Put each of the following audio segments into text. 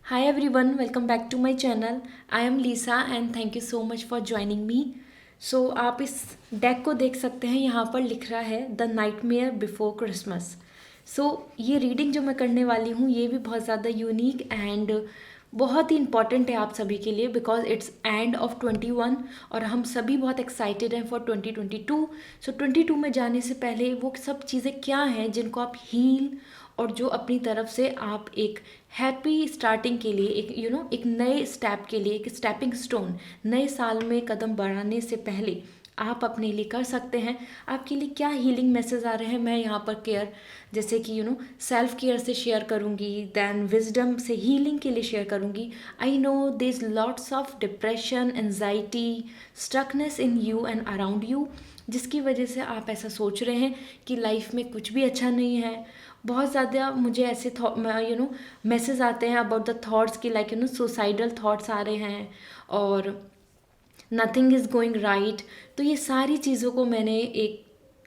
Hi everyone, welcome back to my channel. I am Lisa and thank you so much for joining me. So आप इस deck को देख सकते हैं, यहाँ पर लिख रहा है द नाइटमेयर बिफोर क्रिसमस। सो ये रीडिंग जो मैं करने वाली हूँ ये भी बहुत ज़्यादा यूनिक एंड बहुत ही इंपॉर्टेंट है आप सभी के लिए बिकॉज इट्स एंड ऑफ 21 और हम सभी बहुत एक्साइटेड हैं फॉर 2022। सो 22 में जाने से पहले वो सब चीज़ें क्या हैं जिनको आप हील और जो अपनी तरफ से आप एक हैप्पी स्टार्टिंग के लिए एक एक नए स्टेप के लिए एक स्टेपिंग स्टोन नए साल में कदम बढ़ाने से पहले आप अपने लिए कर सकते हैं। आपके लिए क्या हीलिंग मैसेज आ रहे हैं मैं यहाँ पर केयर जैसे कि सेल्फ केयर से शेयर करूँगी, देन विजडम से हीलिंग के लिए शेयर करूँगी। I know there is lots of depression, anxiety, stuckness in you and around you, जिसकी वजह से आप ऐसा सोच रहे हैं कि लाइफ में कुछ भी अच्छा नहीं है। बहुत ज़्यादा मुझे ऐसे मैसेज आते हैं अबाउट द थॉट्स की लाइक सुसाइडल थॉट्स आ रहे हैं और नथिंग इज़ गोइंग राइट। तो ये सारी चीज़ों को मैंने एक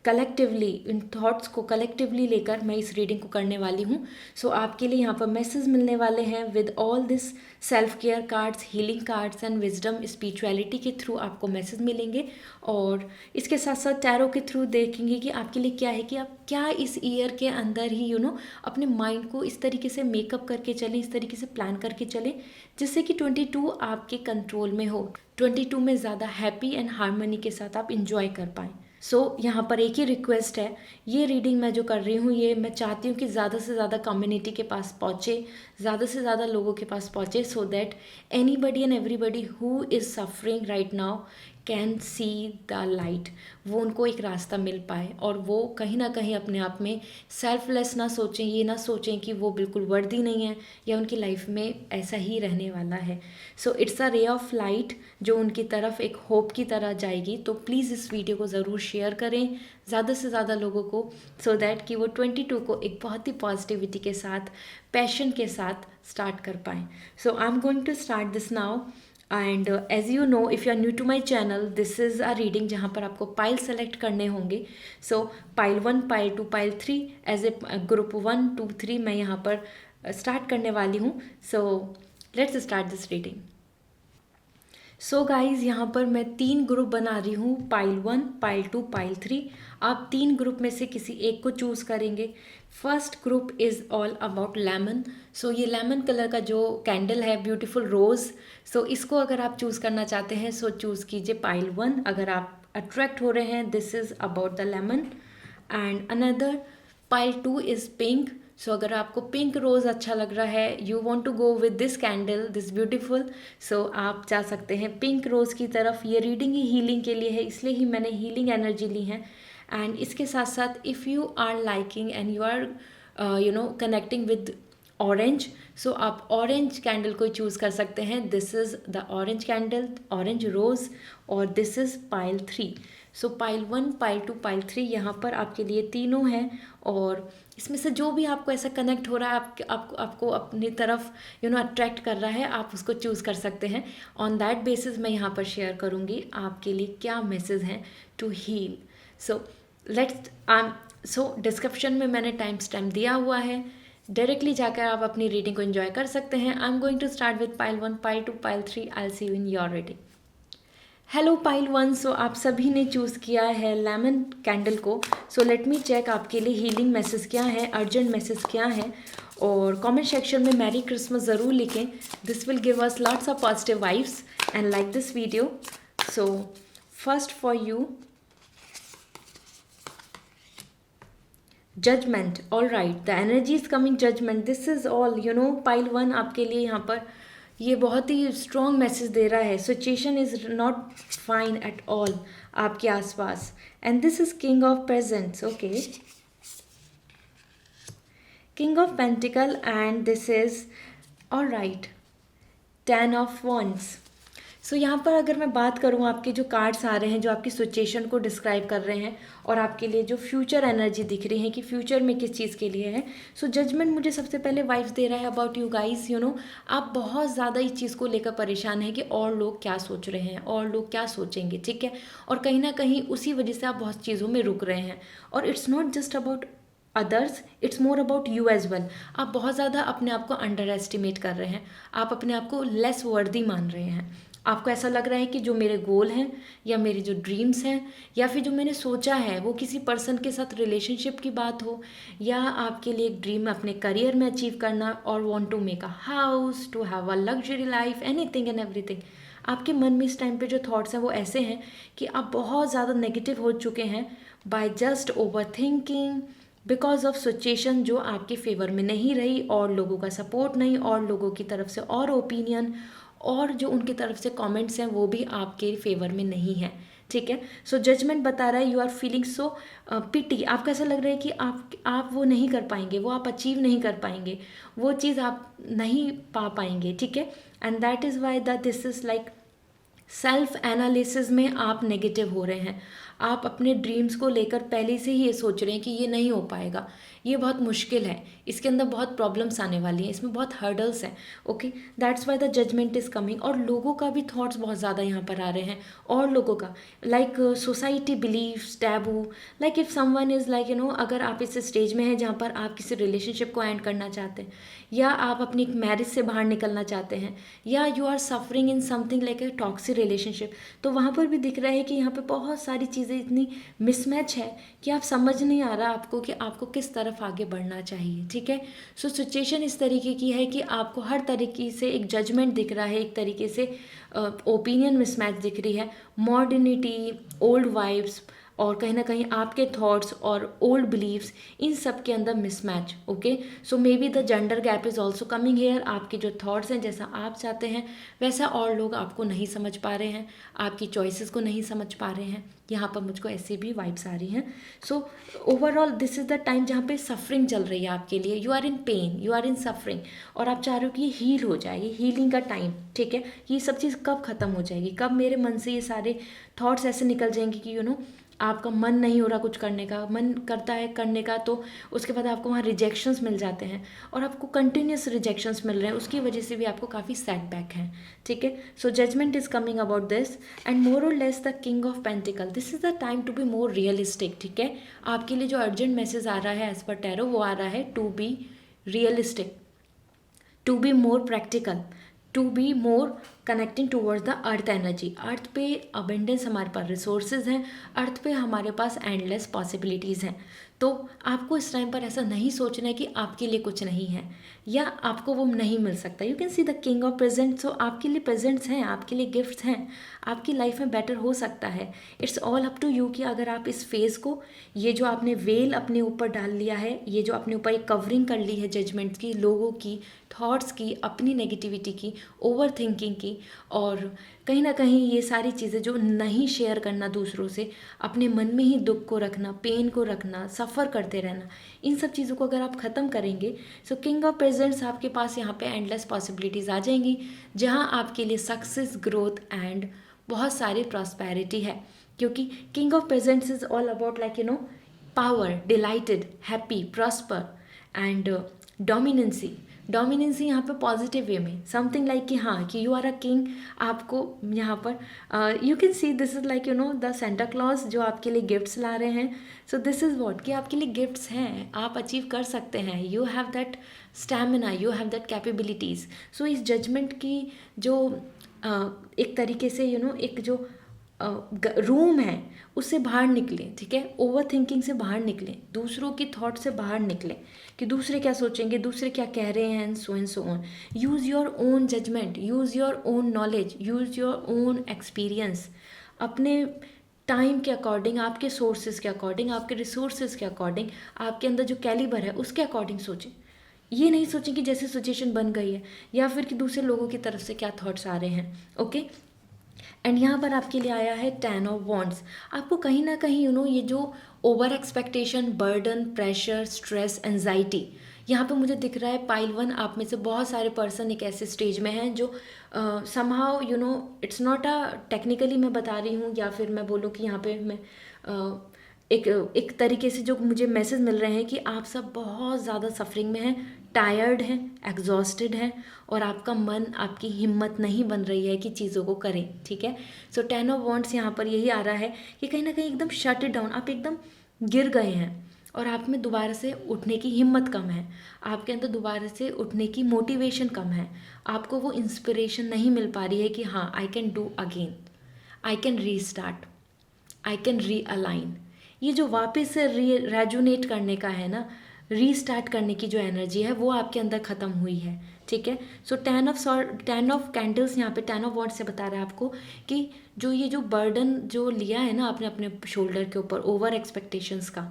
कलेक्टिवली इन थॉट्स को कलेक्टिवली लेकर मैं इस रीडिंग को करने वाली हूँ। सो आपके लिए यहाँ पर मैसेज मिलने वाले हैं with all this self care cards, healing cards and wisdom spirituality के थ्रू आपको मैसेज मिलेंगे और इसके साथ साथ टैरो के थ्रू देखेंगे कि आपके लिए क्या है कि आप क्या इस ईयर के अंदर ही अपने माइंड को इस तरीके से मेकअप करके चलें, इस तरीके से प्लान करके चलें जिससे कि 22 आपके कंट्रोल में हो, 22 में ज़्यादा हैप्पी एंड हार्मनी के साथ आप इंजॉय कर पाएँ। यहाँ पर एक ही रिक्वेस्ट है, ये रीडिंग मैं जो कर रही हूँ ये मैं चाहती हूँ कि ज़्यादा से ज़्यादा कम्युनिटी के पास पहुँचे, ज़्यादा से ज़्यादा लोगों के पास पहुँचे so that anybody and everybody who is suffering right now can see the light, वो उनको एक रास्ता मिल पाए और वो कहीं ना कहीं अपने आप में सेल्फलेस ना सोचें, ये ना सोचें कि वो बिल्कुल वर्दी नहीं है या उनकी लाइफ में ऐसा ही रहने वाला है। So it's a ray of light जो उनकी तरफ एक होप की तरह जाएगी। तो प्लीज़ इस वीडियो को ज़रूर शेयर करें ज़्यादा से ज़्यादा लोगों को सो दैट कि वो 22 को एक बहुत ही पॉजिटिविटी के साथ, पैशन के साथ स्टार्ट कर पाएँ। So I am going to start this now and as you know if you are new to my channel this is a reading जहाँ पर आपको पाइल सेलेक्ट करने होंगे। So pile 1, pile 2, pile 3 as a group 1, 2, 3 मैं यहाँ पर start करने वाली हूँ। So let's start this reading. So guys यहाँ पर मैं 3 ग्रुप बना रही हूँ, पाइल 1, पाइल 2, पाइल 3। आप 3 ग्रुप में से किसी एक को चूज़ करेंगे। First group is all about lemon. So ये लेमन कलर का जो कैंडल है, ब्यूटीफुल रोज़, सो इसको अगर आप चूज़ करना चाहते हैं सो चूज़ कीजिए पाइल 1। अगर आप अट्रैक्ट हो रहे हैं this is about the lemon and another pile 2 is pink. So अगर आपको पिंक रोज़ अच्छा लग रहा है, you want to go with this candle this beautiful, so आप जा सकते हैं पिंक रोज़ की तरफ। ये रीडिंग ही हीलिंग के लिए है इसलिए ही मैंने हीलिंग एनर्जी ली है। एंड इसके साथ साथ if you are liking and you are connecting with orange, so आप ऑरेंज कैंडल को चूज़ कर सकते हैं। This is the orange candle, orange rose और this is pile 3। So pile 1, pile 2, pile 3 यहाँ पर आपके लिए तीनों हैं और इसमें से जो भी आपको ऐसा कनेक्ट हो रहा है, आपको अपनी तरफ अट्रैक्ट कर रहा है, आप उसको चूज़ कर सकते हैं। ऑन दैट बेसिस मैं यहाँ पर शेयर करूँगी आपके लिए क्या मैसेज हैं to heal. So so description में मैंने टाइम स्टैम्प दिया हुआ है, डायरेक्टली जाकर आप अपनी रीडिंग को एंजॉय कर सकते हैं। I am going to start with pile 1, pile 2, pile 3। I will see you in your reading. Hello pile 1, so आप सभी ने चूज़ किया है लेमन कैंडल को। सो लेट मी चेक आपके लिए हीलिंग मैसेज क्या है, अर्जेंट मैसेज क्या है, और कमेंट सेक्शन में मैरी क्रिसमस ज़रूर लिखें। This will give us lots of positive vibes and like this video. So first for you judgement. All right, the energy is coming judgement. This is all pile 1 आपके लिए यहाँ पर ये बहुत ही strong message दे रहा है। Situation is not fine at all आपके आसपास and this is king of presents. Okay, king of pentacle and this is all right 10 of wands. So यहाँ पर अगर मैं बात करूँ, आपके जो कार्ड्स आ रहे हैं जो आपकी सिचुएशन को डिस्क्राइब कर रहे हैं और आपके लिए जो फ्यूचर एनर्जी दिख रही है कि फ्यूचर में किस चीज़ के लिए है। सो जजमेंट मुझे सबसे पहले वाइब्स दे रहा है अबाउट यू गाइस। आप बहुत ज़्यादा इस चीज़ को लेकर परेशान हैं कि और लोग क्या सोच रहे हैं, और लोग क्या सोचेंगे, ठीक है। और कहीं ना कहीं उसी वजह से आप बहुत चीज़ों में रुक रहे हैं और it's not just about others, it's more about you as well. आप बहुत ज़्यादा अपने आप को अंडर एस्टिमेट कर रहे हैं, आप अपने आप को लेस वर्दी मान रहे हैं। आपको ऐसा लग रहा है कि जो मेरे गोल हैं या मेरे जो ड्रीम्स हैं या फिर जो मैंने सोचा है वो किसी पर्सन के साथ रिलेशनशिप की बात हो, या आपके लिए एक ड्रीम अपने करियर में अचीव करना और want to make a house, to have a luxury life, anything and everything. आपके मन में इस टाइम पे जो थॉट्स हैं वो ऐसे हैं कि आप बहुत ज़्यादा नेगेटिव हो चुके हैं by just over thinking, because of situation जो आपके फेवर में नहीं रही, और लोगों का सपोर्ट नहीं, और लोगों की तरफ से और ओपिनियन, और जो उनकी तरफ से कमेंट्स हैं वो भी आपके फेवर में नहीं है। ठीक है, सो जजमेंट बता रहा है यू आर फीलिंग सो पिटी। आपको ऐसा लग रहा है कि आप वो नहीं कर पाएंगे, वो आप अचीव नहीं कर पाएंगे, वो चीज़ आप नहीं पा पाएंगे। ठीक है, and that is Y that this is like self analysis में आप नेगेटिव हो रहे हैं। आप अपने ड्रीम्स को लेकर पहले से ही ये सोच रहे हैं कि ये नहीं हो पाएगा, ये बहुत मुश्किल है, इसके अंदर बहुत प्रॉब्लम्स आने वाली हैं, इसमें बहुत हर्डल्स हैं। Okay, that's why the judgement is coming. और लोगों का भी थॉट्स बहुत ज़्यादा यहाँ पर आ रहे हैं, और लोगों का like society believes taboo, like if someone is like अगर आप इस स्टेज में हैं जहाँ पर आप किसी रिलेशनशिप को एंड करना चाहते हैं, या आप अपनी एक मैरिज से बाहर निकलना चाहते हैं, या you are suffering in something like a toxic relationship, तो वहाँ पर भी दिख रहा है कि यहाँ पे बहुत सारी चीज़ें इतनी मिसमैच है कि आप समझ नहीं आ रहा आपको कि आपको किस तरफ आगे बढ़ना चाहिए। ठीक है, सो सिचुएशन इस तरीके की है कि आपको हर तरीके से एक जजमेंट दिख रहा है, एक तरीके से ओपिनियन मिसमैच दिख रही है, मॉडर्निटी, ओल्ड वाइब्स, और कहीं ना कहीं आपके थॉट्स और ओल्ड बिलीव्स, इन सब के अंदर mismatch. Okay, so may be the gender gap is also coming here. आपके जो थॉट्स हैं जैसा आप चाहते हैं वैसा और लोग आपको नहीं समझ पा रहे हैं, आपकी चॉइसेस को नहीं समझ पा रहे हैं। यहाँ पर मुझको ऐसी भी वाइब्स आ रही हैं। So overall this is the time जहाँ पे सफरिंग चल रही है आपके लिए, you are in pain, you are in suffering, और आप चाह रहे हो कि ये हील हो जाए, ये हीलिंग का टाइम। ठीक है, ये सब चीज़ कब ख़त्म हो जाएगी, कब मेरे मन से ये सारे थॉट्स ऐसे निकल जाएंगे कि आपका मन नहीं हो रहा कुछ करने का, मन करता है करने का, तो उसके बाद आपको वहाँ रिजेक्शंस मिल जाते हैं, और आपको कंटिन्यूस रिजेक्शंस मिल रहे हैं, उसकी वजह से भी आपको काफ़ी सेटबैक है। ठीक है, so judgement is coming about this, and more or less the king of pentacle, this is the time to be more realistic. ठीक है, आपके लिए जो अर्जेंट मैसेज आ रहा है एज पर टैरो, वो आ रहा है to be realistic, to be more practical, to be more connecting towards the earth energy. Earth पे अबेंडेंस हमारे पास रिसोर्सेज हैं, अर्थ पे हमारे पास एंडलेस पॉसिबिलिटीज़ हैं। तो आपको इस टाइम पर ऐसा नहीं सोचना है कि आपके लिए कुछ नहीं है या आपको वो नहीं मिल सकता। You can see the king of present, so आपके लिए प्रेजेंट्स हैं, आपके लिए गिफ्ट्स हैं, आपकी लाइफ में बेटर हो सकता है। It's all up to you कि अगर आप इस फेज़ को, ये जो आपने वेल अपने ऊपर डाल लिया है, ये जो अपने ऊपर एक कवरिंग कर ली है जजमेंट की, लोगों की, थॉट्स की, अपनी नेगेटिविटी की, ओवर थिंकिंग की, और कहीं ना कहीं ये सारी चीज़ें जो नहीं शेयर करना दूसरों से, अपने मन में ही दुख को रखना, पेन को रखना, सफ़र करते रहना, इन सब चीज़ों को अगर आप ख़त्म करेंगे, सो किंग ऑफ प्रेजेंट्स आपके पास यहाँ पे एंडलेस पॉसिबिलिटीज़ आ जाएंगी, जहाँ आपके लिए सक्सेस, ग्रोथ एंड बहुत सारी प्रॉस्पेरिटी है। क्योंकि king of presents is all about like power, dilated, happy, prosper and dominancy. Dominancy यहाँ पे पॉजिटिव वे में, समथिंग लाइक कि हाँ कि यू आर अ किंग। आपको यहाँ पर you can see this is like the Santa Claus जो आपके लिए गिफ्ट्स ला रहे हैं। सो दिस इज़ वॉट कि आपके लिए गिफ्ट्स हैं, आप अचीव कर सकते हैं, you have that stamina, you have that capabilities. So इस जजमेंट की जो एक तरीके से एक जो रूम है उससे बाहर निकलें। ठीक है, ओवर थिंकिंग से बाहर निकलें, दूसरों की थॉट से बाहर निकलें कि दूसरे क्या सोचेंगे, दूसरे क्या कह रहे हैं, and so on. Use your own judgement, use your own knowledge, use your own experience. अपने टाइम के अकॉर्डिंग, आपके सोर्सेज के अकॉर्डिंग, आपके रिसोर्सेज के अकॉर्डिंग, आपके अंदर जो कैलिबर है उसके अकॉर्डिंग सोचें। ये नहीं सोचें कि जैसे सिचुएशन बन गई है या फिर कि दूसरे लोगों की तरफ से क्या थॉट्स आ रहे हैं। ओके, एंड यहाँ पर आपके लिए आया है 10 ऑफ वॉन्ड्स। आपको कहीं ना कहीं ये जो over expectation, burden, pressure, stress, anxiety, यहाँ पे मुझे दिख रहा है पाइल 1 आप में से बहुत सारे पर्सन एक ऐसे स्टेज में हैं जो somehow it's not a technically मैं बता रही हूँ, या फिर मैं बोलूँ कि यहाँ पे मैं एक तरीके से जो मुझे मैसेज मिल रहे हैं कि आप सब बहुत ज़्यादा सफरिंग में हैं, टायर्ड हैं, एग्जॉस्टेड हैं, और आपका मन, आपकी हिम्मत नहीं बन रही है कि चीज़ों को करें। ठीक है, सो 10 ऑफ वॉन्ड्स यहाँ पर यही आ रहा है कि कहीं ना कहीं एकदम शट इट डाउन, आप एकदम गिर गए हैं और आप में दोबारा से उठने की हिम्मत कम है, आपके अंदर दोबारा से उठने की मोटिवेशन कम है, आपको वो इंस्पिरेशन नहीं मिल पा रही है कि हाँ I can do again, I can restart, I can realign. ये जो वापस से रेजुनेट करने का है ना, रीस्टार्ट करने की जो एनर्जी है वो आपके अंदर ख़त्म हुई है। ठीक है, सो 10 ऑफ कैंडल्स यहाँ पे 10 ऑफ वॉन्ड्स से बता रहा है आपको कि जो बर्डन जो लिया है ना आपने अपने शोल्डर के ऊपर ओवर एक्सपेक्टेशंस का,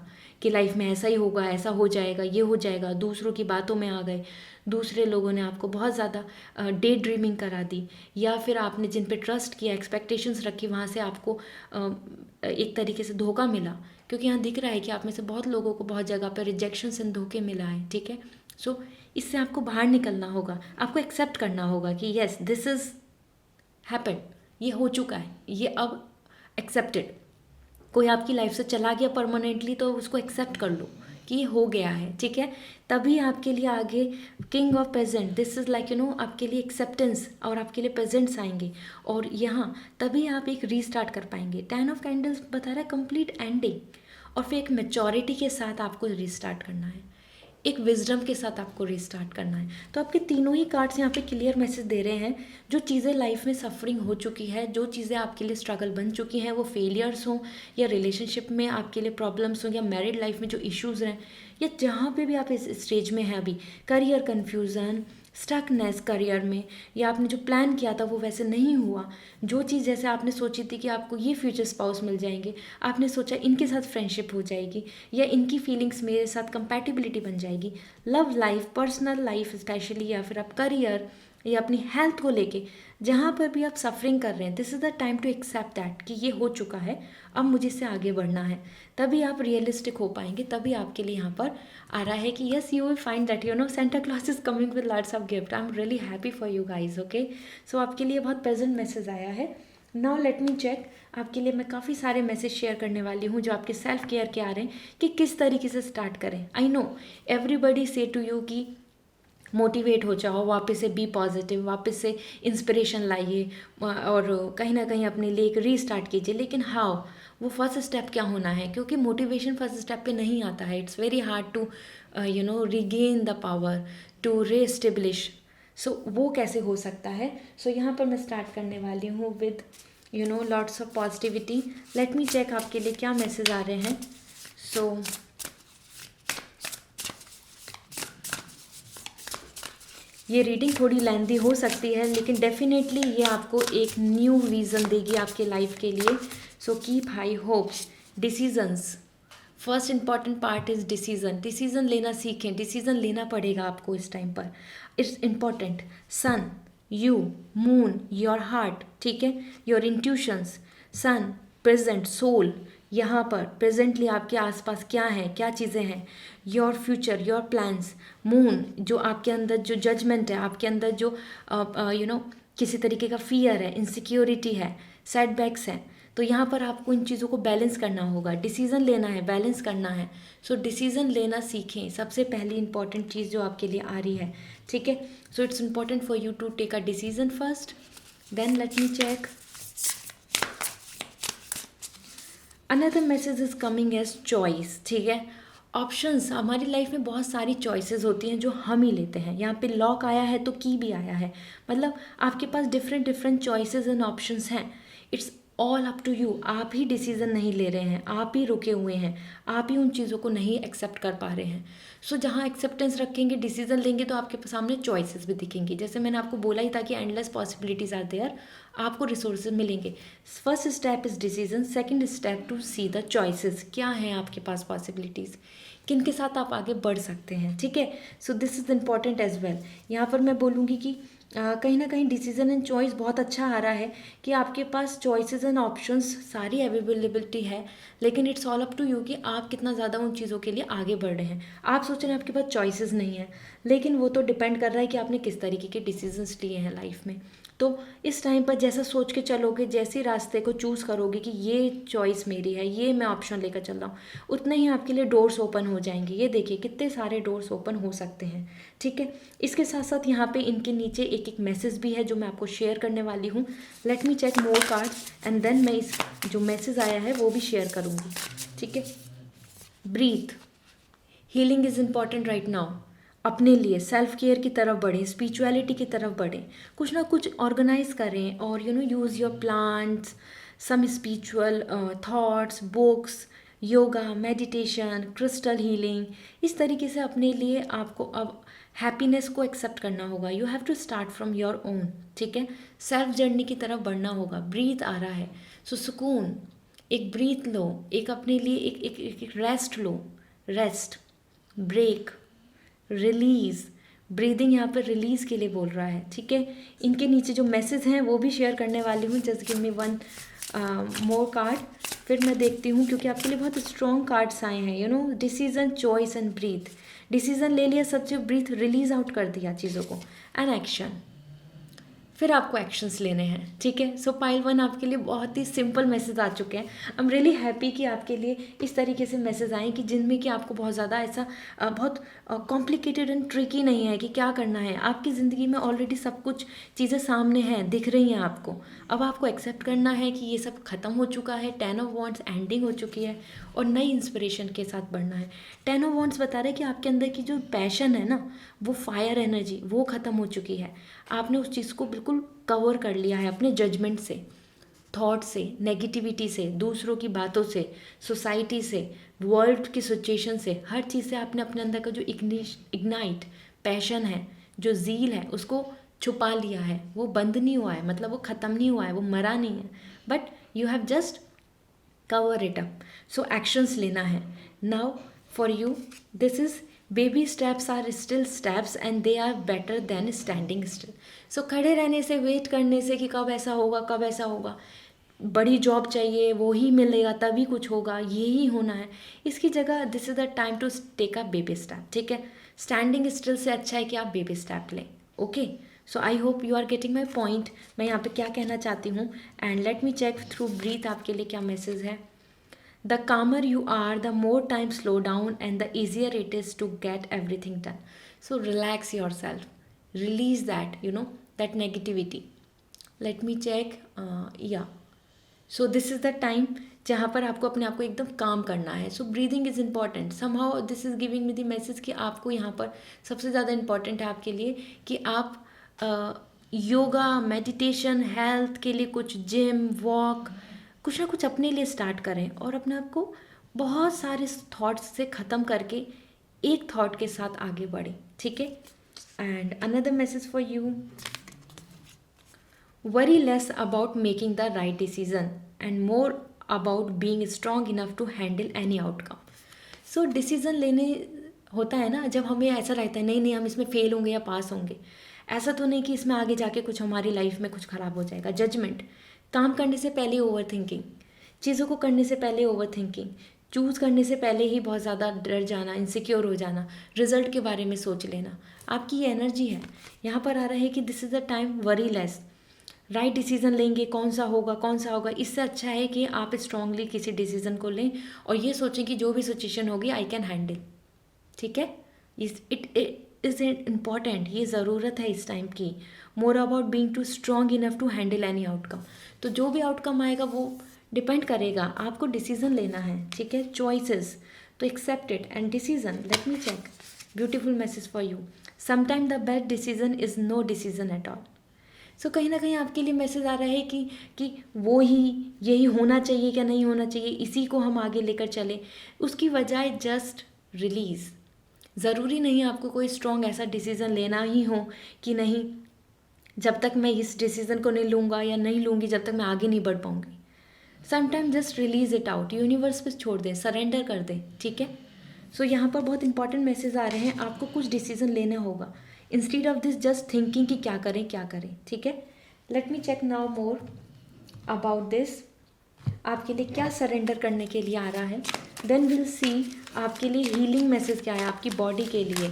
कि लाइफ में ऐसा ही होगा, ऐसा हो जाएगा, ये हो जाएगा, दूसरों की बातों में आ गए, दूसरे लोगों ने आपको बहुत ज़्यादा डे ड्रीमिंग करा दी, या फिर आपने जिन पे ट्रस्ट किया, एक्सपेक्टेशंस रखी, वहाँ से आपको एक तरीके से धोखा मिला। क्योंकि यहाँ दिख रहा है कि आप में से बहुत लोगों को बहुत जगह पर रिजेक्शन एंड धोखे मिला है। ठीक है, सो इससे आपको बाहर निकलना होगा, आपको एक्सेप्ट करना होगा कि येस दिस इज़ हैपन, ये हो चुका है, ये अब एक्सेप्टेड। कोई आपकी लाइफ से चला गया परमानेंटली तो उसको एक्सेप्ट कर लो कि ये हो गया है। ठीक है, तभी आपके लिए आगे king of present, this is like आपके लिए एक्सेप्टेंस और आपके लिए प्रेजेंट्स आएंगे, और यहाँ तभी आप एक रीस्टार्ट कर पाएंगे। 10 ऑफ कैंडल्स बता रहा है कंप्लीट एंडिंग, और फिर एक मैच्योरिटी के साथ आपको रीस्टार्ट करना है, एक विजडम के साथ आपको रीस्टार्ट करना है। तो आपके तीनों ही कार्ड्स यहाँ पे क्लियर मैसेज दे रहे हैं, जो चीज़ें लाइफ में सफरिंग हो चुकी है, जो चीज़ें आपके लिए स्ट्रगल बन चुकी हैं, वो फेलियर्स हों या रिलेशनशिप में आपके लिए प्रॉब्लम्स हों या मैरिड लाइफ में जो इश्यूज़ हैं, या जहाँ पे भी आप इस स्टेज में हैं अभी, करियर कन्फ्यूज़न, स्टकनेस करियर में, या आपने जो प्लान किया था वो वैसे नहीं हुआ, जो चीज़ जैसे आपने सोची थी कि आपको ये फ्यूचर स्पाउस मिल जाएंगे, आपने सोचा इनके साथ फ्रेंडशिप हो जाएगी या इनकी फीलिंग्स मेरे साथ कंपैटिबिलिटी बन जाएगी, love life, personal life specially, या फिर आप करियर या अपनी हेल्थ को लेके जहाँ पर भी आप सफरिंग कर रहे हैं, this is the time to accept that कि ये हो चुका है, अब मुझे इससे आगे बढ़ना है। तभी आप रियलिस्टिक हो पाएंगे, तभी आपके लिए यहाँ पर आ रहा है कि yes you will find that Santa Claus is coming with lots of gift. I am really happy for you guys. Okay, so आपके लिए बहुत प्रेजेंट मैसेज आया है। नाउ लेट मी चेक, आपके लिए मैं काफ़ी सारे मैसेज शेयर करने वाली हूँ जो आपके सेल्फ केयर के आ रहे हैं कि किस तरीके से स्टार्ट करें। आई नो एवरीबडी से टू यू कि मोटिवेट हो जाओ, वापस से बी पॉजिटिव, वापस से इंस्पिरेशन लाइए और कहीं ना कहीं अपने लिए एक रीस्टार्ट कीजिए, लेकिन हाउ, वो फर्स्ट स्टेप क्या होना है, क्योंकि मोटिवेशन फर्स्ट स्टेप पे नहीं आता है। It's very hard to regain the power to reestablish. So वो कैसे हो सकता है? सो यहाँ पर मैं स्टार्ट करने वाली हूँ with lots of positivity. Let me check आपके लिए क्या मैसेज आ रहे हैं। सो ये रीडिंग थोड़ी लेंथी हो सकती है, लेकिन डेफिनेटली ये आपको एक न्यू विज़न देगी आपके लाइफ के लिए। So keep high hopes. Decisions, first important part is decision. Decision लेना सीखें, डिसीज़न लेना पड़ेगा आपको इस टाइम पर, it's important. Sun, you, moon, your heart, ठीक है, your intuitions, sun, present, soul, यहाँ पर प्रेजेंटली आपके आसपास क्या है, क्या चीज़ें हैं, your future, your plans, moon, जो आपके अंदर जो जजमेंट है, आपके अंदर जो किसी तरीके का फियर है, इनसिक्योरिटी है, सेटबैक्स हैं, तो यहाँ पर आपको इन चीज़ों को बैलेंस करना होगा, डिसीज़न लेना है, बैलेंस करना है। सो डिसीज़न लेना सीखें, सबसे पहली इंपॉर्टेंट चीज़ जो आपके लिए आ रही है, ठीक है। So it's important for you to take a decision first, then let me check. Another message is coming as choice, ठीक है। ऑप्शंस, हमारी लाइफ में बहुत सारी चॉइसेस होती हैं जो हम ही लेते हैं। यहाँ पे लॉक आया है तो की भी आया है, मतलब आपके पास different different choices and options हैं। It's all up to you. आप ही डिसीजन नहीं ले रहे हैं, आप ही रुके हुए हैं, आप ही उन चीज़ों को नहीं एक्सेप्ट कर पा रहे हैं। सो जहाँ एक्सेप्टेंस रखेंगे, डिसीजन लेंगे, तो आपके सामने चॉइसेस भी दिखेंगी। जैसे मैंने आपको बोला ही था कि एंडलेस पॉसिबिलिटीज़ आर देयर, आपको रिसोर्सेज मिलेंगे। First step is decision, second step to see the choices, क्या हैं आपके पास पॉसिबिलिटीज़, किन के साथ आप आगे बढ़ सकते हैं, ठीक है। So this is important as well. यहाँ पर मैं बोलूँगी कि कहीं ना कहीं डिसीजन एंड चॉइस बहुत अच्छा आ रहा है कि आपके पास चॉइसेस एंड ऑप्शंस सारी अवेलेबिलिटी है, लेकिन it's all up to you कि आप कितना ज़्यादा उन चीज़ों के लिए आगे बढ़ रहे हैं। आप सोच रहे हैं आपके पास चॉइसेस नहीं है, लेकिन वो तो डिपेंड कर रहा है कि आपने किस तरीके के डिसीजंस लिए हैं लाइफ में। तो इस टाइम पर जैसा सोच के चलोगे, जैसे रास्ते को चूज़ करोगे कि ये चॉइस मेरी है, ये मैं ऑप्शन लेकर चल रहा हूँ, उतने ही आपके लिए डोर्स ओपन हो जाएंगे। ये देखिए कितने सारे डोर्स ओपन हो सकते हैं, ठीक है। इसके साथ साथ यहाँ पे इनके नीचे एक एक मैसेज भी है जो मैं आपको शेयर करने वाली हूँ। Let me check more cards and then मैं इस जो मैसेज आया है वो भी शेयर करूँगी, ठीक है। Breath, healing is important right now. अपने लिए सेल्फ केयर की तरफ बढ़ें, स्पिरिचुअलिटी की तरफ बढ़ें, कुछ ना कुछ ऑर्गेनाइज करें और use your plants, some spiritual thoughts, books, yoga, meditation, crystal healing. इस तरीके से अपने लिए आपको अब हैप्पीनेस को एक्सेप्ट करना होगा। You have to start from your own, ठीक है। सेल्फ जर्नी की तरफ बढ़ना होगा। ब्रीथ आ रहा है, सो सुकून, एक ब्रीथ लो, एक अपने लिए एक रेस्ट लो, रेस्ट, ब्रेक, रिलीज़। ब्रीदिंग यहाँ पर रिलीज़ के लिए बोल रहा है, ठीक है। इनके नीचे जो मैसेज हैं वो भी शेयर करने वाली हूँ। Just give me one more card, फिर मैं देखती हूँ, क्योंकि आपके लिए बहुत स्ट्रॉन्ग कार्ड्स आए हैं। Decision, choice and breath. Decision ले लिया, सच ब्रीथ, रिलीज आउट कर दिया चीज़ों को, एंड एक्शन। फिर आपको एक्शंस लेने हैं, ठीक है। सो पाइल 1 आपके लिए बहुत ही सिंपल मैसेज आ चुके हैं। आई एम रियली हैप्पी कि आपके लिए इस तरीके से मैसेज आए कि जिनमें कि आपको बहुत ज़्यादा ऐसा बहुत कॉम्प्लिकेटेड एंड ट्रिकी नहीं है कि क्या करना है। आपकी ज़िंदगी में ऑलरेडी सब कुछ चीज़ें सामने हैं, दिख रही हैं आपको। अब आपको एक्सेप्ट करना है कि ये सब खत्म हो चुका है। 10 ऑफ वॉन्ड्स एंडिंग हो चुकी है और नई इंस्पिरेशन के साथ बढ़ना है। 10 ऑफ वॉन्ड्स बता रहे हैं कि आपके अंदर की जो पैशन है ना, वो फायर एनर्जी, वो ख़त्म हो चुकी है। आपने उस चीज़ को बिल्कुल कवर कर लिया है अपने जजमेंट से, थॉट से, नेगेटिविटी से, दूसरों की बातों से, सोसाइटी से, वर्ल्ड की सिचुएशन से, हर चीज़ से आपने अपने अंदर का जो इग्नाइट पैशन है, जो ज़ील है, उसको छुपा लिया है। वो बंद नहीं हुआ है, मतलब वो ख़त्म नहीं हुआ है, वो मरा नहीं है, but you have just cover it up. So actions लेना है now for you. This is baby steps are still steps and they are better than standing still. So खड़े रहने से, वेट करने से कि कब ऐसा होगा, कब ऐसा होगा, बड़ी जॉब चाहिए, वो ही मिलेगा तभी कुछ होगा, ये ही होना है, इसकी जगह this is the time to take a baby step, ठीक है। स्टैंडिंग स्टिल से अच्छा है कि आप बेबी स्टेप लें, okay. So I hope you are getting my point, मैं यहाँ पे क्या कहना चाहती हूँ। And let me check through breath आपके लिए क्या मैसेज है। The calmer you are, the more time slow down and the easier it is to get everything done. So relax yourself. Release that negativity. Let me check. Yeah. So this is the time जहाँ पर आपको अपने आप को एकदम काम करना है। So breathing is important. Somehow this is giving me the message कि आपको यहाँ पर सबसे ज़्यादा इम्पॉर्टेंट है आपके लिए कि आप योगा, मेडिटेशन, हेल्थ के लिए कुछ जिम, वॉक, कुछ ना कुछ अपने लिए स्टार्ट करें और अपने आप को बहुत सारे थॉट्स से ख़त्म करके एक थॉट के साथ आगे बढ़ें, ठीक है। And another message for you, worry less about making the right decision and more about being strong enough to handle any outcome. So decision लेने होता है ना, जब हमें ऐसा रहता है नहीं नहीं हम इसमें फेल होंगे या पास होंगे, ऐसा तो नहीं कि इसमें आगे जाके कुछ हमारी लाइफ में कुछ ख़राब हो जाएगा। जजमेंट, काम करने से पहले ओवर थिंकिंग, चीज़ों को करने से पहले ओवर थिंकिंग, चूज़ करने से पहले ही बहुत ज़्यादा डर जाना, इनसिक्योर हो जाना, रिजल्ट के बारे में सोच लेना, आपकी ये एनर्जी है। यहाँ पर आ रहा है कि this is the time, worry less, right decision लेंगे, कौन सा होगा कौन सा होगा, इससे अच्छा है कि आप स्ट्रांगली किसी डिसीज़न को लें और ये सोचें कि जो भी सिचुएशन होगी आई कैन हैंडल, ठीक है। इट इज़ इम्पॉर्टेंट, ये ज़रूरत है इस टाइम की। More about being too strong enough to handle any outcome. तो जो भी आउटकम आएगा वो डिपेंड करेगा, आपको डिसीज़न लेना है, ठीक है। चॉइसेस, तो accept it and decision. Let me check beautiful message for you. Sometime the best decision is no decision at all. So कहीं ना कहीं आपके लिए मैसेज आ रहा है कि वो ही यही होना चाहिए क्या नहीं होना चाहिए, इसी को हम आगे लेकर चले, उसकी बजाय जस्ट रिलीज़। ज़रूरी नहीं आपको कोई स्ट्रॉन्ग ऐसा डिसीज़न लेना ही हो कि नहीं जब तक मैं इस डिसीज़न को नहीं लूँगा या नहीं लूँगी जब तक मैं आगे नहीं बढ़ पाऊँगी। Sometime just release it out, universe पे छोड़ दें, सरेंडर कर दें, ठीक है। सो यहाँ पर बहुत इंपॉर्टेंट मैसेज आ रहे हैं, आपको कुछ डिसीज़न लेना होगा instead of this just thinking कि क्या करें क्या करें, ठीक है। Let me check now more about this, आपके लिए क्या सरेंडर करने के लिए आ रहा है। देन विल सी आपके लिए हीलिंग मैसेज क्या है, आपकी बॉडी के लिए,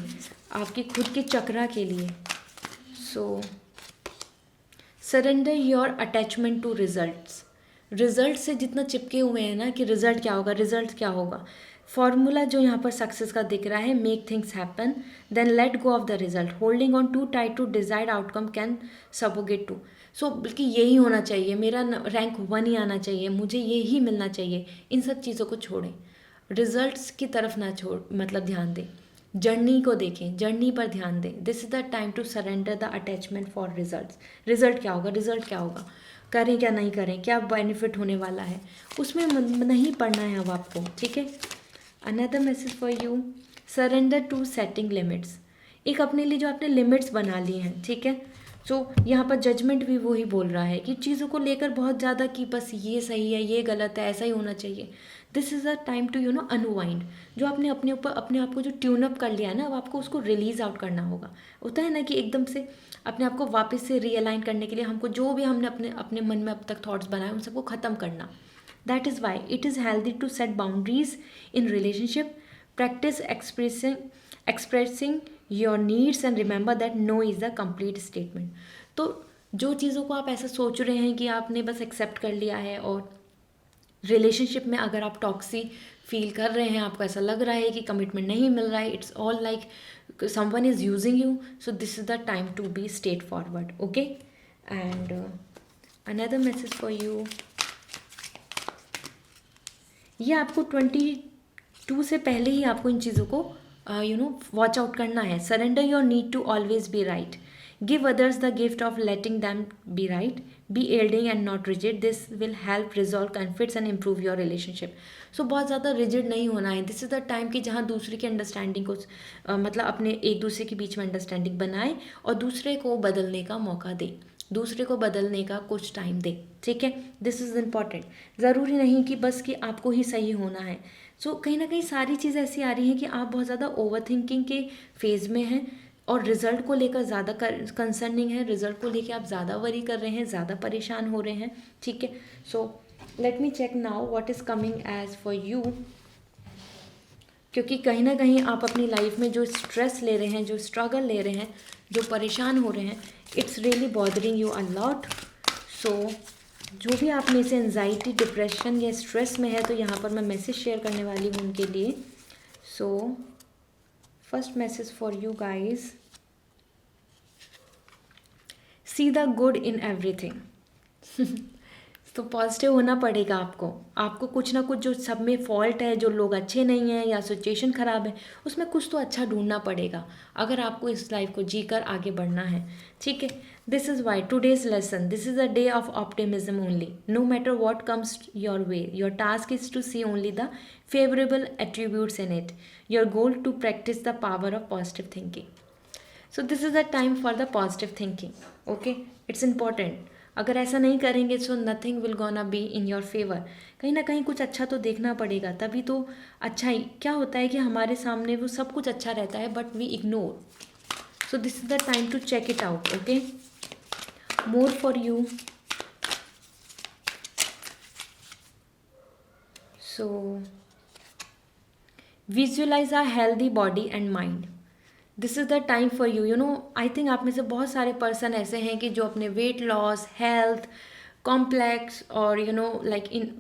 आपकी खुद के चक्रा के लिए। So surrender your attachment to results. Result से जितना चिपके हुए हैं ना कि रिजल्ट क्या होगा, रिजल्ट क्या होगा, फॉर्मूला जो यहाँ पर सक्सेस का दिख रहा है, make things happen then let go of the result, holding on too tight to desired outcome can suffocate too. So बल्कि यही होना चाहिए, मेरा रैंक 1 ही आना चाहिए, मुझे ये ही मिलना चाहिए, इन सब चीज़ों को छोड़ें। रिजल्ट्स की तरफ ना छोड़ मतलब ध्यान दें, जर्नी को देखें, जर्नी पर ध्यान दें। This is the time to surrender the attachment for results. Result क्या होगा, रिजल्ट क्या होगा, करें क्या नहीं करें, क्या बेनिफिट होने वाला है, उसमें नहीं पढ़ना है अब आपको, ठीक है। Another message for you, surrender to setting limits. एक अपने लिए जो आपने लिमिट्स बना ली हैं, ठीक है। सो यहाँ पर जजमेंट भी वही बोल रहा है कि चीज़ों को लेकर बहुत ज़्यादा कि बस ये सही है, ये गलत है, ऐसा ही होना चाहिए। This is a time to unwind. जो आपने अपने ऊपर अपने आप को जो ट्यून अप कर लिया है ना, अब आपको उसको रिलीज आउट करना होगा। होता है ना कि एकदम से अपने आप को वापस से रीअलाइन करने के लिए हमको जो भी हमने अपने अपने मन में अब तक थॉट्स बनाए उन सबको ख़त्म करना। That is why it is healthy to set boundaries in relationship, practise expressing your needs and remember that no is the complete statement. तो जो चीज़ों को आप ऐसा सोच रहे हैं कि आपने बस एक्सेप्ट कर लिया है, और रिलेशनशिप में अगर आप टॉक्सी फील कर रहे हैं, आपको ऐसा लग रहा है कि कमिटमेंट नहीं मिल रहा है, it's all like someone is using you, so this is the time to be straightforward, okay. And another message for you, ये आपको 22 से पहले ही आपको इन चीज़ों को वॉच आउट करना है। Surrender your need to always be right, give others the gift of letting them be right, be yielding and not rigid, this will help resolve conflicts and improve your relationship. So बहुत ज़्यादा rigid नहीं होना है। This is the time कि जहाँ दूसरे की understanding को मतलब अपने एक दूसरे के बीच में अंडरस्टैंडिंग बनाए और दूसरे को बदलने का मौका दे, दूसरे को बदलने का कुछ टाइम दे, ठीक है। This is important. ज़रूरी नहीं कि बस कि आपको ही सही होना है। सो कहीं ना कहीं सारी चीज़ें ऐसी आ रही हैं कि आप बहुत ज़्यादा ओवर थिंकिंग के फेज़ में हैं और रिज़ल्ट को लेकर ज़्यादा कंसर्निंग है, रिज़ल्ट को लेकर आप ज़्यादा वरी कर रहे हैं, ज़्यादा परेशान हो रहे हैं, ठीक है। So let me check now what is coming as for you, क्योंकि कहीं ना कहीं आप अपनी लाइफ में जो स्ट्रेस ले रहे हैं, जो स्ट्रगल ले रहे हैं, जो परेशान हो रहे हैं, it's really bothering you a lot. So जो भी आप में से एंजाइटी, डिप्रेशन या स्ट्रेस में है, तो यहाँ पर मैं मैसेज शेयर करने वाली हूँ उनके लिए। So first message for you guys, see the good in everything. तो पॉजिटिव होना पड़ेगा आपको। आपको कुछ ना कुछ जो सब में फॉल्ट है, जो लोग अच्छे नहीं हैं या सिचुएशन ख़राब है, उसमें कुछ तो अच्छा ढूंढना पड़ेगा अगर आपको इस लाइफ को जीकर आगे बढ़ना है, ठीक है। This is why today's lesson, this is a day of optimism only, no matter what comes your way, your task is to see only the favourable attributes in it, your goal to practise the power of positive thinking. So this is the time for the positive thinking, okay. It's important. अगर ऐसा नहीं करेंगे so nothing will gonna be in your favour. कहीं ना कहीं कुछ अच्छा तो देखना पड़ेगा, तभी तो अच्छा ही। क्या होता है कि हमारे सामने वो सब कुछ अच्छा रहता है but we ignore. So this is the time to check it out, okay. More for you, so visualise a healthy body and mind. This is the time for you I think आप में से बहुत सारे person ऐसे हैं कि जो अपने वेट लॉस, हेल्थ, कॉम्प्लेक्स और like in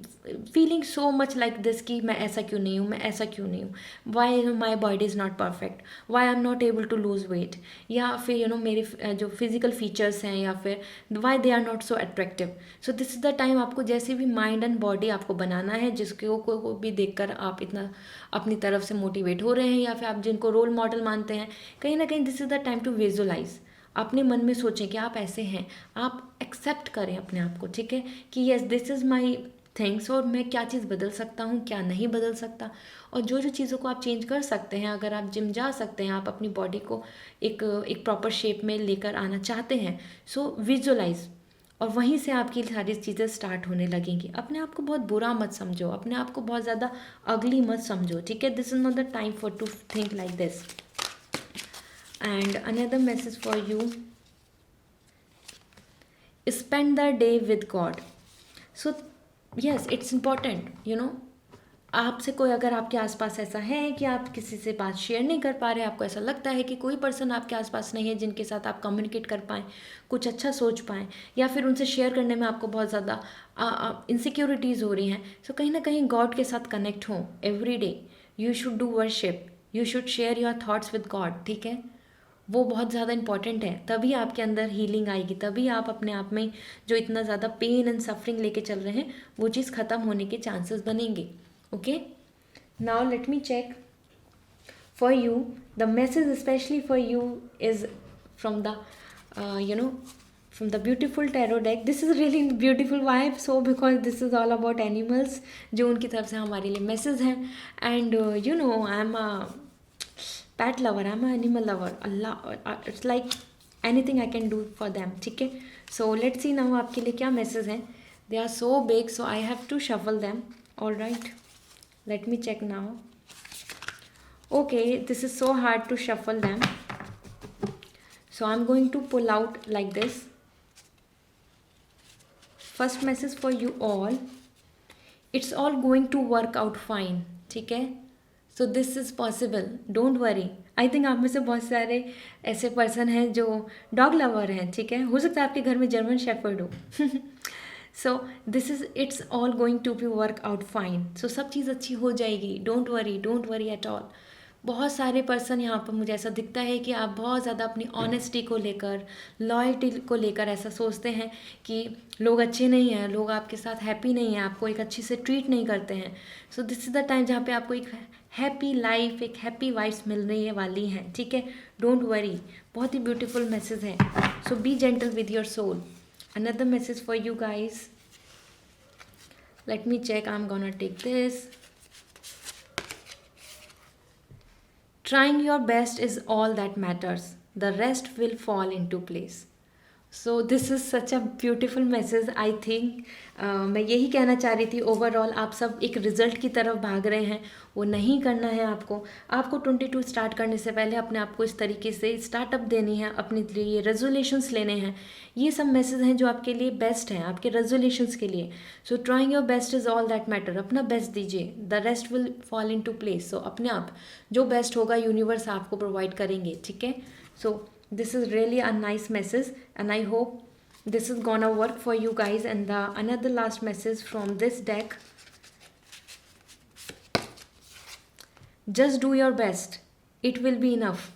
feeling so much like this कि मैं ऐसा क्यों नहीं हूँ, मैं ऐसा क्यों नहीं हूँ, why my body is not perfect, why I am not able to lose weight, या फिर मेरे जो फिजिकल फीचर्स हैं, या फिर why they are not so attractive. So this is the time आपको जैसे भी माइंड एंड बॉडी आपको बनाना है, जिसको को भी देखकर आप इतना अपनी तरफ से मोटिवेट हो रहे हैं, या फिर आप जिनको रोल मॉडल मानते हैं, कहीं ना कहीं this is the time to visualise. अपने मन में सोचें कि आप ऐसे हैं, आप एक्सेप्ट करें अपने आप को, ठीक है, कि yes this is my things, और मैं क्या चीज़ बदल सकता हूँ, क्या नहीं बदल सकता, और जो जो चीज़ों को आप चेंज कर सकते हैं। अगर आप जिम जा सकते हैं, आप अपनी बॉडी को एक प्रॉपर शेप में लेकर आना चाहते हैं, सो विजुअलाइज, और वहीं से आपकी सारी चीज़ें स्टार्ट होने लगेंगी। अपने आप को बहुत बुरा मत समझो, अपने आप को बहुत ज़्यादा अगली मत समझो, ठीक है। This is not the time for to think like this. And another message for you, spend the day with God. So yes, it's important आपसे कोई अगर आपके आसपास ऐसा है कि आप किसी से बात शेयर नहीं कर पा रहे, आपको ऐसा लगता है कि कोई पर्सन आपके आसपास नहीं है जिनके साथ आप कम्युनिकेट कर पाएँ, कुछ अच्छा सोच पाएँ, या फिर उनसे शेयर करने में आपको बहुत ज़्यादा इनसिक्योरिटीज़ हो रही हैं, सो कहीं ना कहीं गॉड के साथ कनेक्ट हों every day. You should do worship, you should share your thoughts with God, ठीक है। वो बहुत ज़्यादा इंपॉर्टेंट है, तभी आपके अंदर हीलिंग आएगी, तभी आप अपने आप में जो इतना ज़्यादा पेन एंड सफरिंग लेके चल रहे हैं वो चीज़ ख़त्म होने के चांसेस बनेंगे, okay. Now let me check for you. The message especially for you is from the you know, from the beautiful tarot deck. This is really beautiful vibe, so because this is all about animals जो उनकी तरफ से हमारे लिए message हैं. And you know I am a PAT lover, I am a animal lover. Allah, it's like anything I can do for them. ठीक है, so let's see now आपके लिए क्या मैसेज हैं. They are so big, so I have to shuffle them. All right, let me check now. Okay, this is so hard to shuffle them, so I'm going to pull out like this. First message for you all, it's all going to work out fine. ठीक है, so this is possible, don't worry. I think आप में से बहुत सारे ऐसे person हैं जो डॉग लवर हैं. ठीक है, हो सकता है आपके घर में जर्मन शेफर्ड हो. So this is, it's all going to be work out fine. So सब चीज़ अच्छी हो जाएगी. Don't worry at all. बहुत सारे पर्सन यहाँ पर मुझे ऐसा दिखता है कि आप बहुत ज़्यादा अपनी ऑनेस्टी को लेकर, लॉयल्टी को लेकर ऐसा सोचते हैं कि लोग अच्छे नहीं हैं, लोग आपके साथ हैप्पी नहीं हैं, आपको एक अच्छे से ट्रीट नहीं करते हैं. So this is the time जहाँ पे आपको एक हैप्पी लाइफ, एक हैप्पी वाइब्स मिलने वाली हैं. ठीक है, डोंट वरी. बहुत ही ब्यूटीफुल मैसेज है. So be gentle with your soul. Another message for you guys. Let me check. I'm gonna take this. Trying your best is all that matters. The rest will fall into place. So this is such a beautiful message. I think मैं यही कहना चाह रही थी. Overall आप सब एक result की तरफ भाग रहे हैं, वो नहीं करना है आपको. आपको 22 स्टार्ट करने से पहले अपने आप को इस तरीके से स्टार्टअप देनी है, अपने लिए रेजोल्यूशंस लेने हैं. ये सब मैसेज हैं जो आपके लिए बेस्ट हैं, आपके रेजोल्यूशंस के लिए. So trying your best is all that matter. अपना बेस्ट दीजिए. The rest will fall in to place. So अपने आप जो बेस्ट होगा यूनिवर्स आपको प्रोवाइड करेंगे. ठीक है, सो this is really a nice message and I hope this is gonna work for you guys. And the another last message from this deck, just do your best, it will be enough.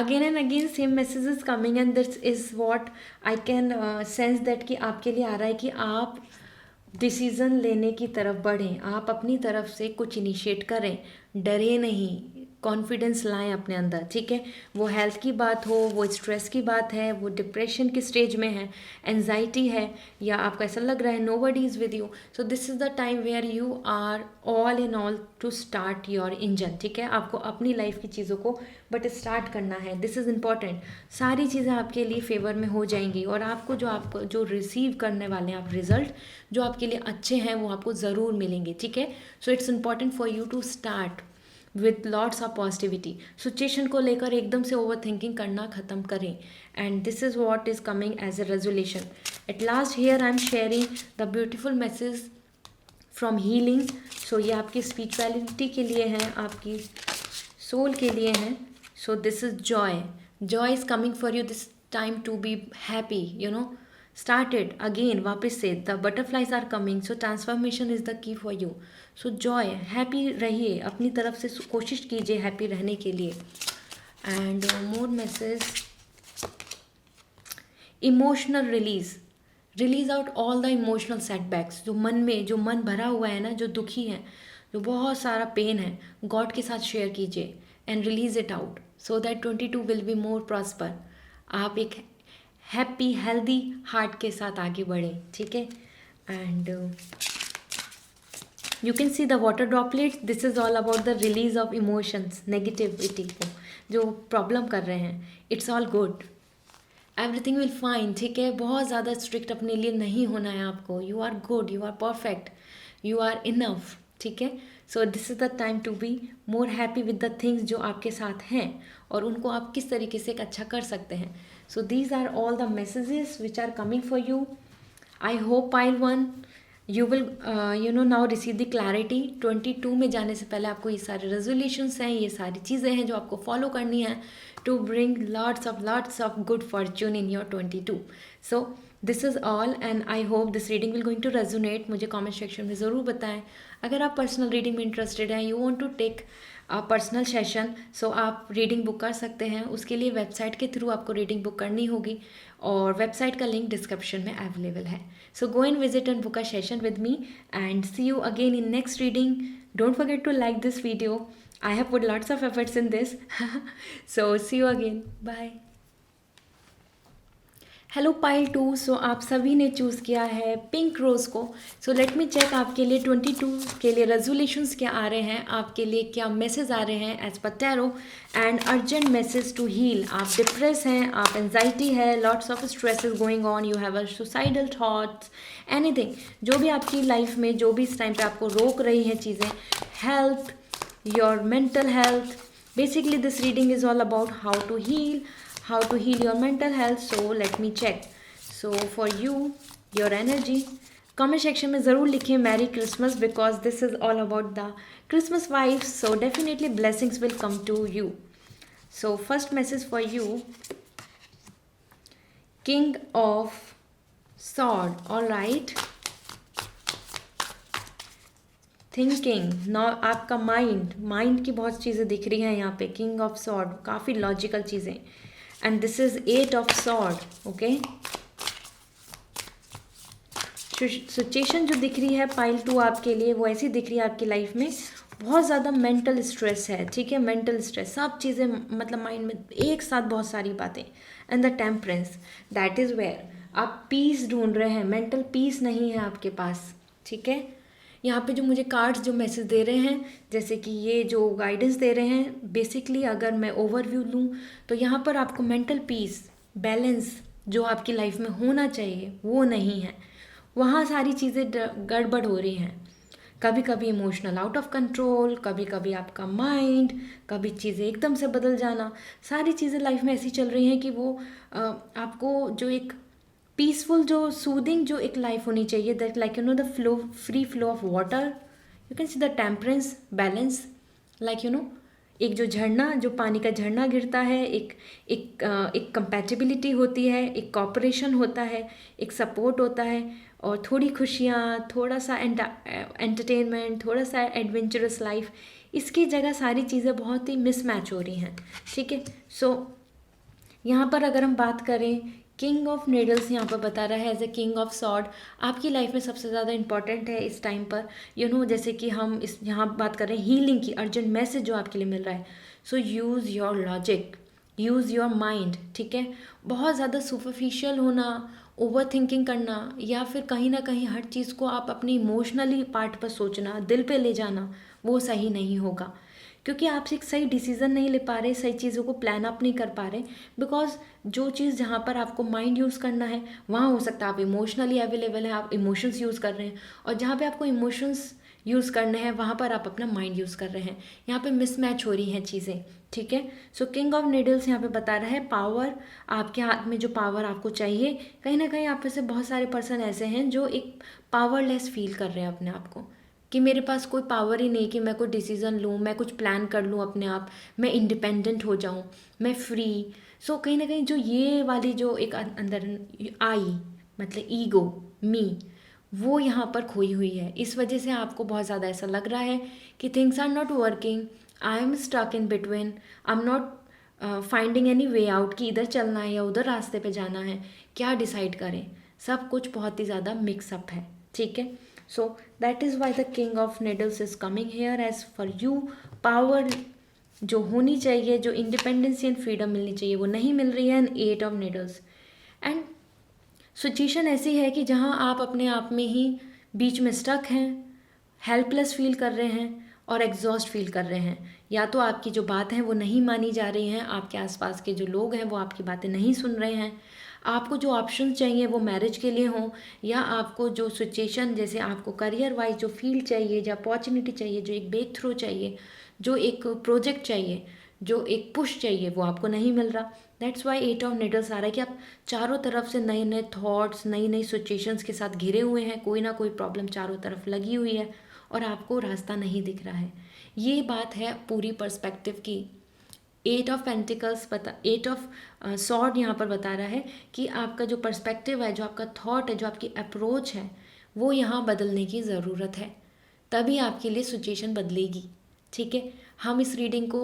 again and again same message is coming, and this is what I can sense that कि आपके लिए आ रहा है कि आप decision लेने की तरफ बढ़ें, आप अपनी तरफ से कुछ इनिशिएट करें, डरे नहीं, कॉन्फिडेंस लाएं अपने अंदर. ठीक है, वो हेल्थ की बात हो, वो स्ट्रेस की बात है, वो डिप्रेशन की स्टेज में है, एंजाइटी है, या आपको ऐसा लग रहा है nobody is with you. So this is the time where you are all in all to start your engine. ठीक है, आपको अपनी लाइफ की चीज़ों को बट स्टार्ट करना है. This is important. सारी चीज़ें आपके लिए फेवर में हो जाएंगी और आपको जो रिसीव करने वाले हैं आप रिजल्ट जो आपके लिए अच्छे हैं वो आपको ज़रूर मिलेंगे. ठीक है, so it's important for you to start with lots of positivity. Situation को लेकर एकदम से ओवर थिंकिंग करना ख़त्म करें. And this is what is coming as a resolution. At last here I am sharing the beautiful message from healing. So ये आपकी spirituality के लिए हैं, आपकी सोल के लिए हैं. So this is joy. Joy is coming for you this time to be happy. You know, started again, वापस से the butterflies are coming. So transformation is the key for you. So joy, happy रहिए, अपनी तरफ से कोशिश कीजिए happy रहने के लिए. And more message, emotional release out all the emotional setbacks. जो मन भरा हुआ है ना, जो दुखी है, जो बहुत सारा पेन है, गॉड के साथ शेयर कीजिए and release it out so that 22 will be more prosper. आप एक हैप्पी हेल्दी हार्ट के साथ आगे बढ़ें. ठीक है, and you can see the water droplets. This is all about the release of emotions, negativity को जो प्रॉब्लम कर रहे हैं. It's all good, everything will fine. ठीक है, बहुत ज़्यादा स्ट्रिक्ट अपने लिए नहीं होना है आपको. You are good, you are perfect, you are enough. ठीक है, so this is the time to be more happy with the things जो आपके साथ हैं और उनको आप किस तरीके से एक अच्छा कर सकते हैं. So these are all the messages which are coming for you. I hope pile 1 you will now receive the clarity. 22 में जाने से पहले आपको ये सारे रेजोल्यूशंस हैं, ये सारी चीज़ें हैं जो आपको फॉलो करनी है to bring lots of good fortune in your 22. So this is all and I hope this reading will going to resonate. मुझे comment section में ज़रूर बताएं. अगर आप पर्सनल रीडिंग में इंटरेस्टेड हैं, you want to take personal session, so आप reading book कर सकते हैं. उसके लिए वेबसाइट के थ्रू आपको रीडिंग बुक करनी होगी और वेबसाइट का लिंक डिस्क्रिप्शन में अवेलेबल है. So go and visit and book a session with me and see you again in next reading. Don't forget to like this video. I have put lots of efforts in this. So see you again. Bye. Hello pile 2, सो आप सभी ने choose किया है pink rose को. सो let me check आपके लिए 22 के लिए रेजोल्यूशंस क्या आ रहे हैं, आपके लिए क्या मैसेज आ रहे हैं as per tarot. And urgent message to heal. आप डिप्रेस हैं, आप एंजाइटी है, lots of stress is going on, you have a suicidal thoughts, anything जो भी आपकी लाइफ में जो भी इस टाइम पे आपको रोक रही हैं चीज़ें, health, your mental health. Basically this reading is all about how to heal your mental health. So let me check. So for you, your energy, comment section में ज़रूर लिखें Merry Christmas because this is all about the Christmas vibes. So definitely blessings will come to you. So first message for you, King of Sword. All right. Thinking ना, आपका mind की बहुत चीज़ें दिख रही हैं यहाँ पे. किंग ऑफ सॉर्ड, काफ़ी लॉजिकल चीज़ें. And this is 8 of sword. Okay, situation जो दिख रही है पाइल 2 आपके लिए वो ऐसी दिख रही है आपकी लाइफ में बहुत ज़्यादा मेंटल स्ट्रेस है. ठीक है, मेंटल स्ट्रेस, सब चीज़ें मतलब माइंड में एक साथ बहुत सारी बातें. And the temperance, that is where आप पीस ढूंढ रहे हैं. मेंटल पीस नहीं है आपके पास. ठीक है, यहाँ पे जो मुझे कार्ड्स जो मैसेज दे रहे हैं, जैसे कि ये जो गाइडेंस दे रहे हैं, बेसिकली अगर मैं ओवरव्यू लूँ तो यहाँ पर आपको मेंटल पीस, बैलेंस जो आपकी लाइफ में होना चाहिए वो नहीं है. वहाँ सारी चीज़ें गड़बड़ हो रही हैं. कभी कभी इमोशनल आउट ऑफ कंट्रोल, कभी कभी आपका माइंड, कभी चीज़ें एकदम से बदल जाना. सारी चीज़ें लाइफ में ऐसी चल रही हैं कि वो आपको जो एक पीसफुल, जो सूदिंग जो एक लाइफ होनी चाहिए, that like you know the flow, free flow of water, you can see the temperance, balance, like you no एक जो झरना, जो पानी का झरना गिरता है, एक कंपैटिबिलिटी होती है, एक कॉपरेशन होता है, एक सपोर्ट होता है, और थोड़ी खुशियाँ, थोड़ा सा एंटरटेनमेंट, थोड़ा सा एडवेंचरस लाइफ. इसकी जगह सारी चीज़ें बहुत ही मिसमैच हो रही हैं. ठीक है, सो यहाँ पर अगर हम बात करें, किंग ऑफ नीडल्स यहाँ पर बता रहा है as a king of sword आपकी लाइफ में सबसे ज़्यादा इंपॉर्टेंट है इस टाइम पर. यू नो जैसे कि हम इस यहाँ बात कर रहे हैं हीलिंग की, अर्जेंट मैसेज जो आपके लिए मिल रहा है. So use your logic, use your mind. ठीक है, बहुत ज़्यादा सुपरफिशियल होना, ओवर थिंकिंग करना, या फिर कहीं ना कहीं हर चीज़ को आप अपनी इमोशनली पार्ट पर सोचना, दिल पे ले जाना, वो सही नहीं होगा. क्योंकि आप एक सही डिसीज़न नहीं ले पा रहे, सही चीज़ों को प्लान अप नहीं कर पा रहे. बिकॉज जो चीज़ जहाँ पर आपको माइंड यूज़ करना है वहाँ हो सकता है आप इमोशनली अवेलेबल है, आप इमोशंस यूज़ कर रहे हैं, और जहाँ पे आपको इमोशंस यूज़ करने हैं वहाँ पर आप अपना माइंड यूज़ कर रहे हैं. यहाँ पे मिसमैच हो रही हैं चीज़ें. ठीक है, सो किंग ऑफ नीडल्स यहाँ पे बता रहा है पावर, आपके हाथ में जो पावर आपको चाहिए. कहीं ना कहीं आप में से बहुत सारे पर्सन ऐसे हैं जो एक पावरलेस फील कर रहे हैं अपने आप को, कि मेरे पास कोई पावर ही नहीं कि मैं कोई डिसीज़न लूँ, मैं कुछ प्लान कर लूँ अपने आप, मैं इंडिपेंडेंट हो जाऊँ, मैं फ्री. सो कहीं ना कहीं जो ये वाली जो एक अंदर आई, मतलब ईगो, मी, वो यहाँ पर खोई हुई है. इस वजह से आपको बहुत ज़्यादा ऐसा लग रहा है कि things are not working, I am stuck in between, I am not finding any way out, कि इधर चलना है या उधर रास्ते पे जाना है, क्या डिसाइड करें. सब कुछ बहुत ही ज़्यादा मिक्सअप है. ठीक है, so that is why the king of needles is coming here as for you. power जो होनी चाहिए, जो इंडिपेंडेंसी एंड फ्रीडम मिलनी चाहिए, वो नहीं मिल रही है. And 8 of needles. And situation ऐसी है कि जहाँ आप अपने आप में ही बीच में स्टक हैं, हेल्पलेस फील कर रहे हैं और एग्जॉस्ट फील कर रहे हैं. या तो आपकी जो बात है वो नहीं मानी जा रही हैं, आपके आसपास के जो लोग हैं वो आपकी बातें नहीं सुन रहे हैं. आपको जो ऑप्शन चाहिए वो मैरिज के लिए हों, या आपको जो सिचुएशन, जैसे आपको करियर वाइज जो फील्ड चाहिए, जो अपॉर्चुनिटी चाहिए, जो एक ब्रेक थ्रू चाहिए, जो एक प्रोजेक्ट चाहिए, जो एक पुश चाहिए, वो आपको नहीं मिल रहा. दैट्स वाई 8 ऑफ नीडल्स आ रहा है कि आप चारों तरफ से नए नए थॉट्स, नई नई सिचुएशंस के साथ घिरे हुए हैं. कोई ना कोई प्रॉब्लम चारों तरफ लगी हुई है और आपको रास्ता नहीं दिख रहा है. ये बात है पूरी पर्सपेक्टिव की. 8 ऑफ पेंटिकल्स 8 ऑफ सॉर्ड यहाँ पर बता रहा है कि आपका जो पर्सपेक्टिव है, जो आपका थॉट है, जो आपकी अप्रोच है, वो यहाँ बदलने की ज़रूरत है. तभी आपके लिए सिचुएशन बदलेगी. ठीक है, हम इस रीडिंग को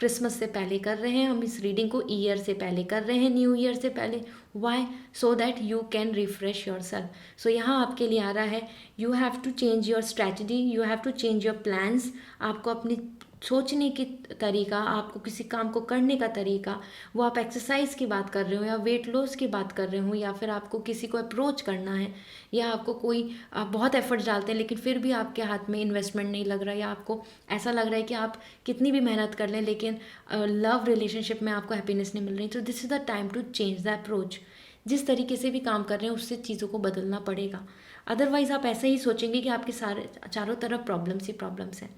क्रिसमस से पहले कर रहे हैं, हम इस रीडिंग को ईयर से पहले कर रहे हैं, न्यू ईयर से पहले। Why? So that you can refresh your self. So यहाँ आपके लिए आ रहा है, you have to change your strategy, you have to change your plans. आपको अपनी सोचने की तरीका, आपको किसी काम को करने का तरीका, वो आप एक्सरसाइज की बात कर रहे हो या वेट लॉस की बात कर रहे हो, या फिर आपको किसी को अप्रोच करना है, या आपको कोई, आप बहुत एफर्ट्स डालते हैं लेकिन फिर भी आपके हाथ में इन्वेस्टमेंट नहीं लग रहा, या आपको ऐसा लग रहा है कि आप कितनी भी मेहनत कर लें लेकिन लव रिलेशनशिप में आपको हैप्पीनेस नहीं मिल रही। तो this is the time to change the approach. जिस तरीके से भी काम कर रहे हैं उससे चीज़ों को बदलना पड़ेगा। अदरवाइज़ आप ऐसा ही सोचेंगे कि आपके सारे चारों तरफ प्रॉब्लम्स ही प्रॉब्लम्स हैं।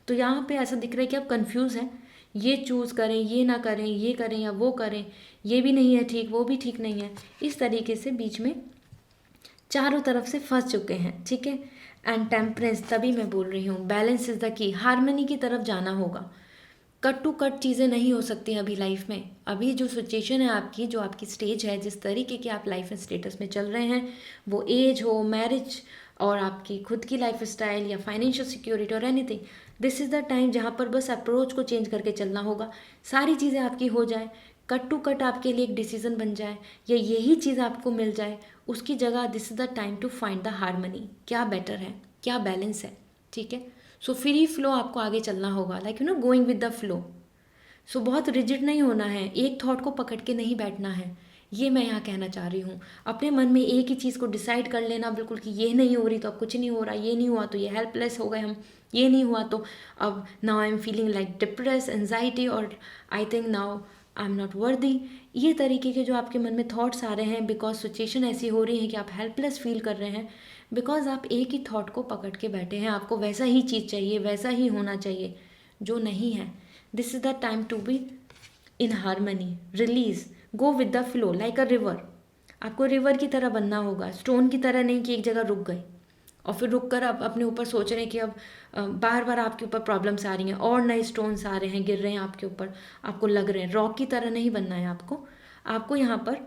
तो यहाँ पे ऐसा दिख रहा है कि आप कंफ्यूज हैं, ये चूज़ करें, ये ना करें, ये करें या वो करें, ये भी नहीं है ठीक, वो भी ठीक नहीं है, इस तरीके से बीच में चारों तरफ से फंस चुके हैं। ठीक है। एंड टेम्परेंस, तभी मैं बोल रही हूँ balance is the key, harmony की तरफ जाना होगा। कट टू कट चीज़ें नहीं हो सकती हैं अभी लाइफ में। अभी जो सिचुएशन है आपकी, जो आपकी स्टेज है, जिस तरीके की आप लाइफ में स्टेटस में चल रहे हैं, वो एज हो, मैरिज, और आपकी खुद की लाइफ स्टाइल या फाइनेंशियल सिक्योरिटी और anything, this is the time जहाँ पर बस अप्रोच को चेंज करके चलना होगा। सारी चीज़ें आपकी हो जाए, कट टू कट आपके लिए एक डिसीजन बन जाए, या यही चीज़ आपको मिल जाए, उसकी जगह this is the time to find the harmony. क्या बेटर है, क्या बैलेंस है। ठीक है। सो फ्री फ्लो आपको आगे चलना होगा, like going with the flow. So बहुत रिजिड नहीं होना है, एक थॉट को पकड़ के नहीं बैठना है, ये मैं यहाँ कहना चाह रही हूँ। अपने मन में एक ही चीज़ को डिसाइड कर लेना बिल्कुल कि ये नहीं हो रही तो अब कुछ नहीं हो रहा, ये नहीं हुआ तो ये हेल्पलेस हो गए हम, ये नहीं हुआ तो अब now I am feeling like depress, anxiety, और I think now I am not worthy. ये तरीके के जो आपके मन में थॉट्स आ रहे हैं बिकॉज सिचुएशन ऐसी हो रही है कि आप हेल्पलेस फील कर रहे हैं, बिकॉज आप एक ही थॉट को पकड़ के बैठे हैं, आपको वैसा ही चीज़ चाहिए, वैसा ही होना चाहिए जो नहीं है। This is the time to be in harmony, release, go with the flow like a river. आपको रिवर की तरह बनना होगा, स्टोन की तरह नहीं कि एक जगह रुक गए और फिर रुक कर आप अपने ऊपर सोच रहे हैं कि अब बार बार आपके ऊपर प्रॉब्लम्स आ रही हैं और नए स्टोन्स आ रहे हैं, गिर रहे हैं आपके ऊपर, आपको लग रहे हैं। रॉक की तरह नहीं बनना है आपको यहाँ पर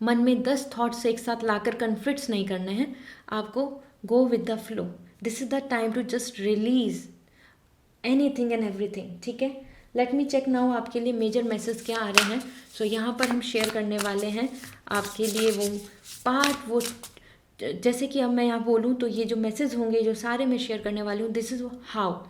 मन में 10 थॉट्स एक साथ लाकर कन्फ्लिक्ट्स नहीं करने हैं, आपको go with the flow. This is the time to just release anything and everything. ठीक है। लेट मी चेक नाउ आपके लिए मेजर मैसेज क्या आ रहे हैं। सो यहाँ पर हम शेयर करने वाले हैं आपके लिए वो पार्ट, वो जैसे कि अब मैं यहाँ बोलूँ तो ये जो मैसेज होंगे जो सारे मैं शेयर करने वाली हूँ, दिस इज़ हाउ।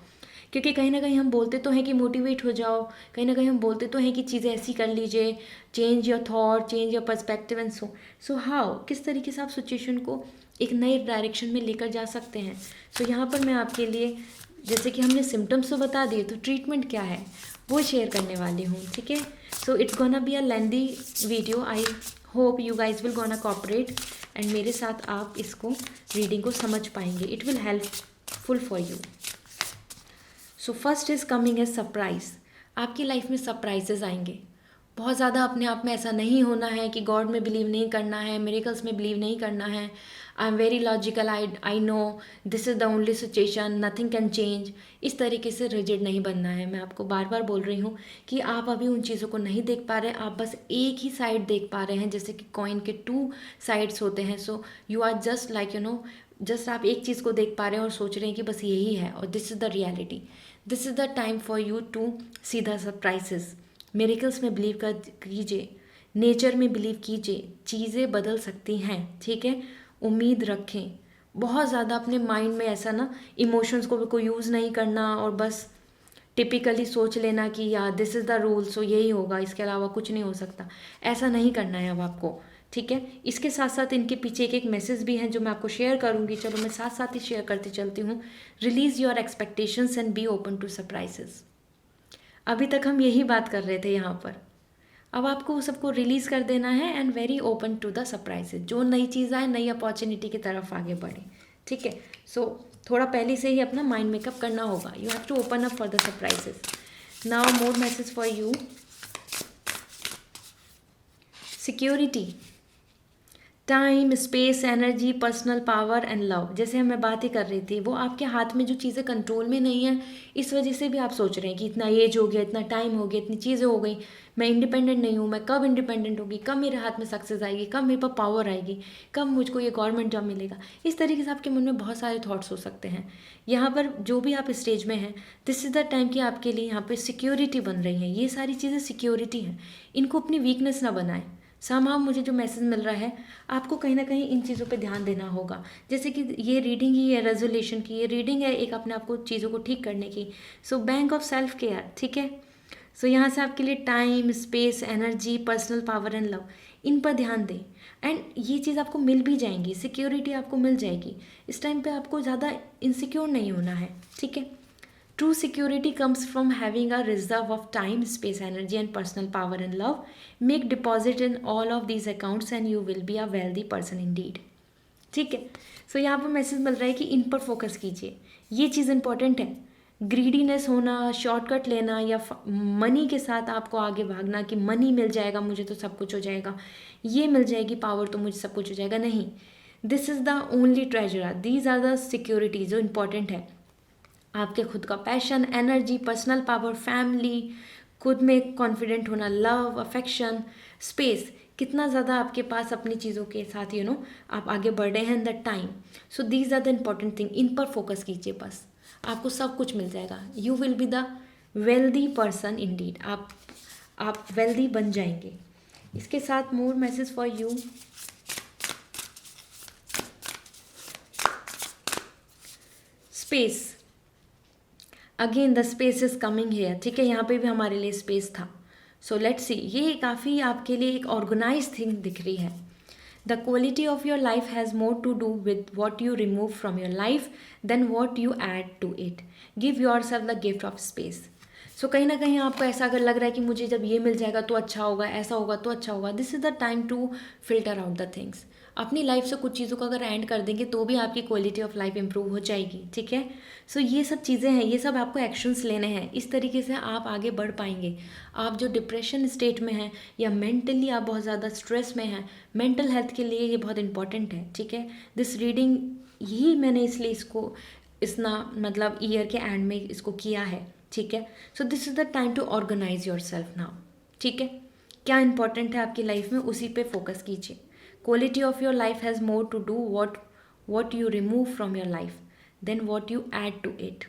क्योंकि कहीं ना कहीं हम बोलते तो हैं कि मोटिवेट हो जाओ, कहीं ना कहीं हम बोलते तो हैं कि चीज़ें ऐसी कर लीजिए, change your thought, change your perspective and so how, किस तरीके से आप सिचुएशन को एक नए डायरेक्शन में लेकर जा सकते हैं। सो यहाँ पर मैं आपके लिए, जैसे कि हमने सिम्टम्स तो बता दिए, तो ट्रीटमेंट क्या है वो शेयर करने वाली हूँ। ठीक है। So it's gonna be a lengthy video, I hope you guys will gonna cooperate and मेरे साथ आप इसको रीडिंग को समझ पाएंगे। It will helpful for you. So first is coming as surprise. आपकी लाइफ में सरप्राइजेज आएंगे। बहुत ज़्यादा अपने आप में ऐसा नहीं होना है कि गॉड में बिलीव नहीं करना है, मिरेकल्स में बिलीव नहीं करना है, I am very logical, I know this is the only situation, nothing can change. इस तरीके से रिजिड नहीं बनना है। मैं आपको बार बार बोल रही हूँ कि आप अभी उन चीज़ों को नहीं देख पा रहे, आप बस एक ही साइड देख पा रहे हैं, जैसे कि कॉइन के 2 साइड्स होते हैं। So you are just like just आप एक चीज़ को देख पा रहे हैं और सोच रहे हैं कि बस यही है, और this is the reality. This is the time for you to see the surprises. Miracles में बिलीव कर कीजिए, नेचर में बिलीव कीजिए, चीज़ें बदल सकती हैं। ठीक है। उम्मीद रखें। बहुत ज़्यादा अपने माइंड में ऐसा इमोशंस को कोई यूज़ नहीं करना और बस टिपिकली सोच लेना कि यार दिस इज़ द रूल, सो यही होगा, इसके अलावा कुछ नहीं हो सकता। ऐसा नहीं करना है अब आपको। ठीक है। इसके साथ साथ इनके पीछे एक मैसेज भी है जो मैं आपको शेयर करूँगी। चलो मैं साथ साथ ही शेयर करती चलती हूँ। Release your expectations and be open to surprises. अभी तक हम यही बात कर रहे थे यहाँ पर, अब आपको सबको रिलीज़ कर देना है and very open to the surprises. जो नई चीज़ आए, नई अपॉर्चुनिटी की तरफ आगे बढ़े। ठीक है। सो थोड़ा पहले से ही अपना माइंड मेकअप करना होगा। You have to open up for the surprises. Now more message for you. Security, time, space, energy, personal power and love, जैसे मैं बात ही कर रही थी, वो आपके हाथ में जो चीज़ें कंट्रोल में नहीं है, इस वजह से भी आप सोच रहे हैं कि इतना एज हो गया, इतना टाइम हो गया, इतनी चीज़ें हो गई, मैं इंडिपेंडेंट नहीं हूँ, मैं कब इंडिपेंडेंट होगी, कब मेरे हाथ में सक्सेस आएगी, कब मेरे पास पावर आएगी, कब मुझको ये गवर्नमेंट जॉब मिलेगा। इस तरीके से आपके मन में बहुत सारे थॉट्स हो सकते हैं। यहाँ पर जो भी आप स्टेज में हैं, दिस इज़ द टाइम कि आपके लिए यहाँ पे सिक्योरिटी बन रही है। ये सारी चीज़ें सिक्योरिटी हैं, इनको अपनी वीकनेस ना बनाएं। समहाउ मुझे जो मैसेज मिल रहा है, आपको कहीं ना कहीं इन चीज़ों पे ध्यान देना होगा। जैसे कि ये रीडिंग ही है रेजोल्यूशन की, ये रीडिंग है एक अपने आप को चीज़ों को ठीक करने की। So bank of self care, ठीक है। सो यहाँ से आपके लिए time, space, energy, personal power and love, इन पर ध्यान दें। एंड ये चीज़ आपको मिल भी जाएंगी, सिक्योरिटी आपको मिल जाएगी। इस टाइम पे आपको ज़्यादा इनसिक्योर नहीं होना है, ठीक है। True security comes from having a reserve of time, space, energy, and personal power and love. Make deposit in all of these accounts and you will be a wealthy person indeed. ठीक है। So यहाँ पर message मिल रहा है कि इन पर focus कीजिए, ये चीज़ इंपॉर्टेंट है। ग्रीडीनेस होना, शॉर्टकट लेना या मनी के साथ आपको आगे भागना कि मनी मिल जाएगा मुझे तो सब कुछ हो जाएगा, ये मिल जाएगी पावर तो मुझे सब कुछ हो जाएगा, नहीं। This is the only treasure, these are the security जो इम्पॉर्टेंट है। आपके खुद का passion, energy, personal power, family, खुद में कॉन्फिडेंट होना, लव, अफेक्शन, स्पेस, कितना ज़्यादा आपके पास अपनी चीज़ों के साथ आप आगे बढ़ रहे हैं, the time. So these are the important thing, इन पर फोकस कीजिए बस, आपको सब कुछ मिल जाएगा। You will be the wealthy person indeed, आप वेल्दी बन जाएंगे। इसके साथ more message for you. Space, again the space is coming here, ठीक है। यहाँ पे भी हमारे लिए स्पेस था। सो लेट्स सी, ये काफ़ी आपके लिए एक ऑर्गेनाइज थिंग दिख रही है। The quality of your life has more to do with what you remove from your life than what you add to it. Give your self the gift of space. So कहीं ना कहीं आपको ऐसा अगर लग रहा है कि मुझे जब ये मिल जाएगा तो अच्छा होगा, ऐसा होगा तो अच्छा होगा, this is the time to filter out the things. अपनी लाइफ से कुछ चीज़ों को अगर एंड कर देंगे तो भी आपकी क्वालिटी ऑफ लाइफ इंप्रूव हो जाएगी, ठीक है। सो ये सब चीज़ें हैं, ये सब आपको एक्शंस लेने हैं, इस तरीके से आप आगे बढ़ पाएंगे। आप जो डिप्रेशन स्टेट में हैं या मेंटली आप बहुत ज़्यादा स्ट्रेस में हैं, मेंटल हेल्थ के लिए ये बहुत इंपॉर्टेंट है, ठीक है। दिस रीडिंग ही मैंने इसलिए इसको मतलब ईयर के एंड में इसको किया है, ठीक है। So this is the time to organise yourself now, ठीक है। क्या इंपॉर्टेंट है आपकी लाइफ में, उसी पे फोकस कीजिए। Quality of your life has more to do what you remove from your life than what you add to it.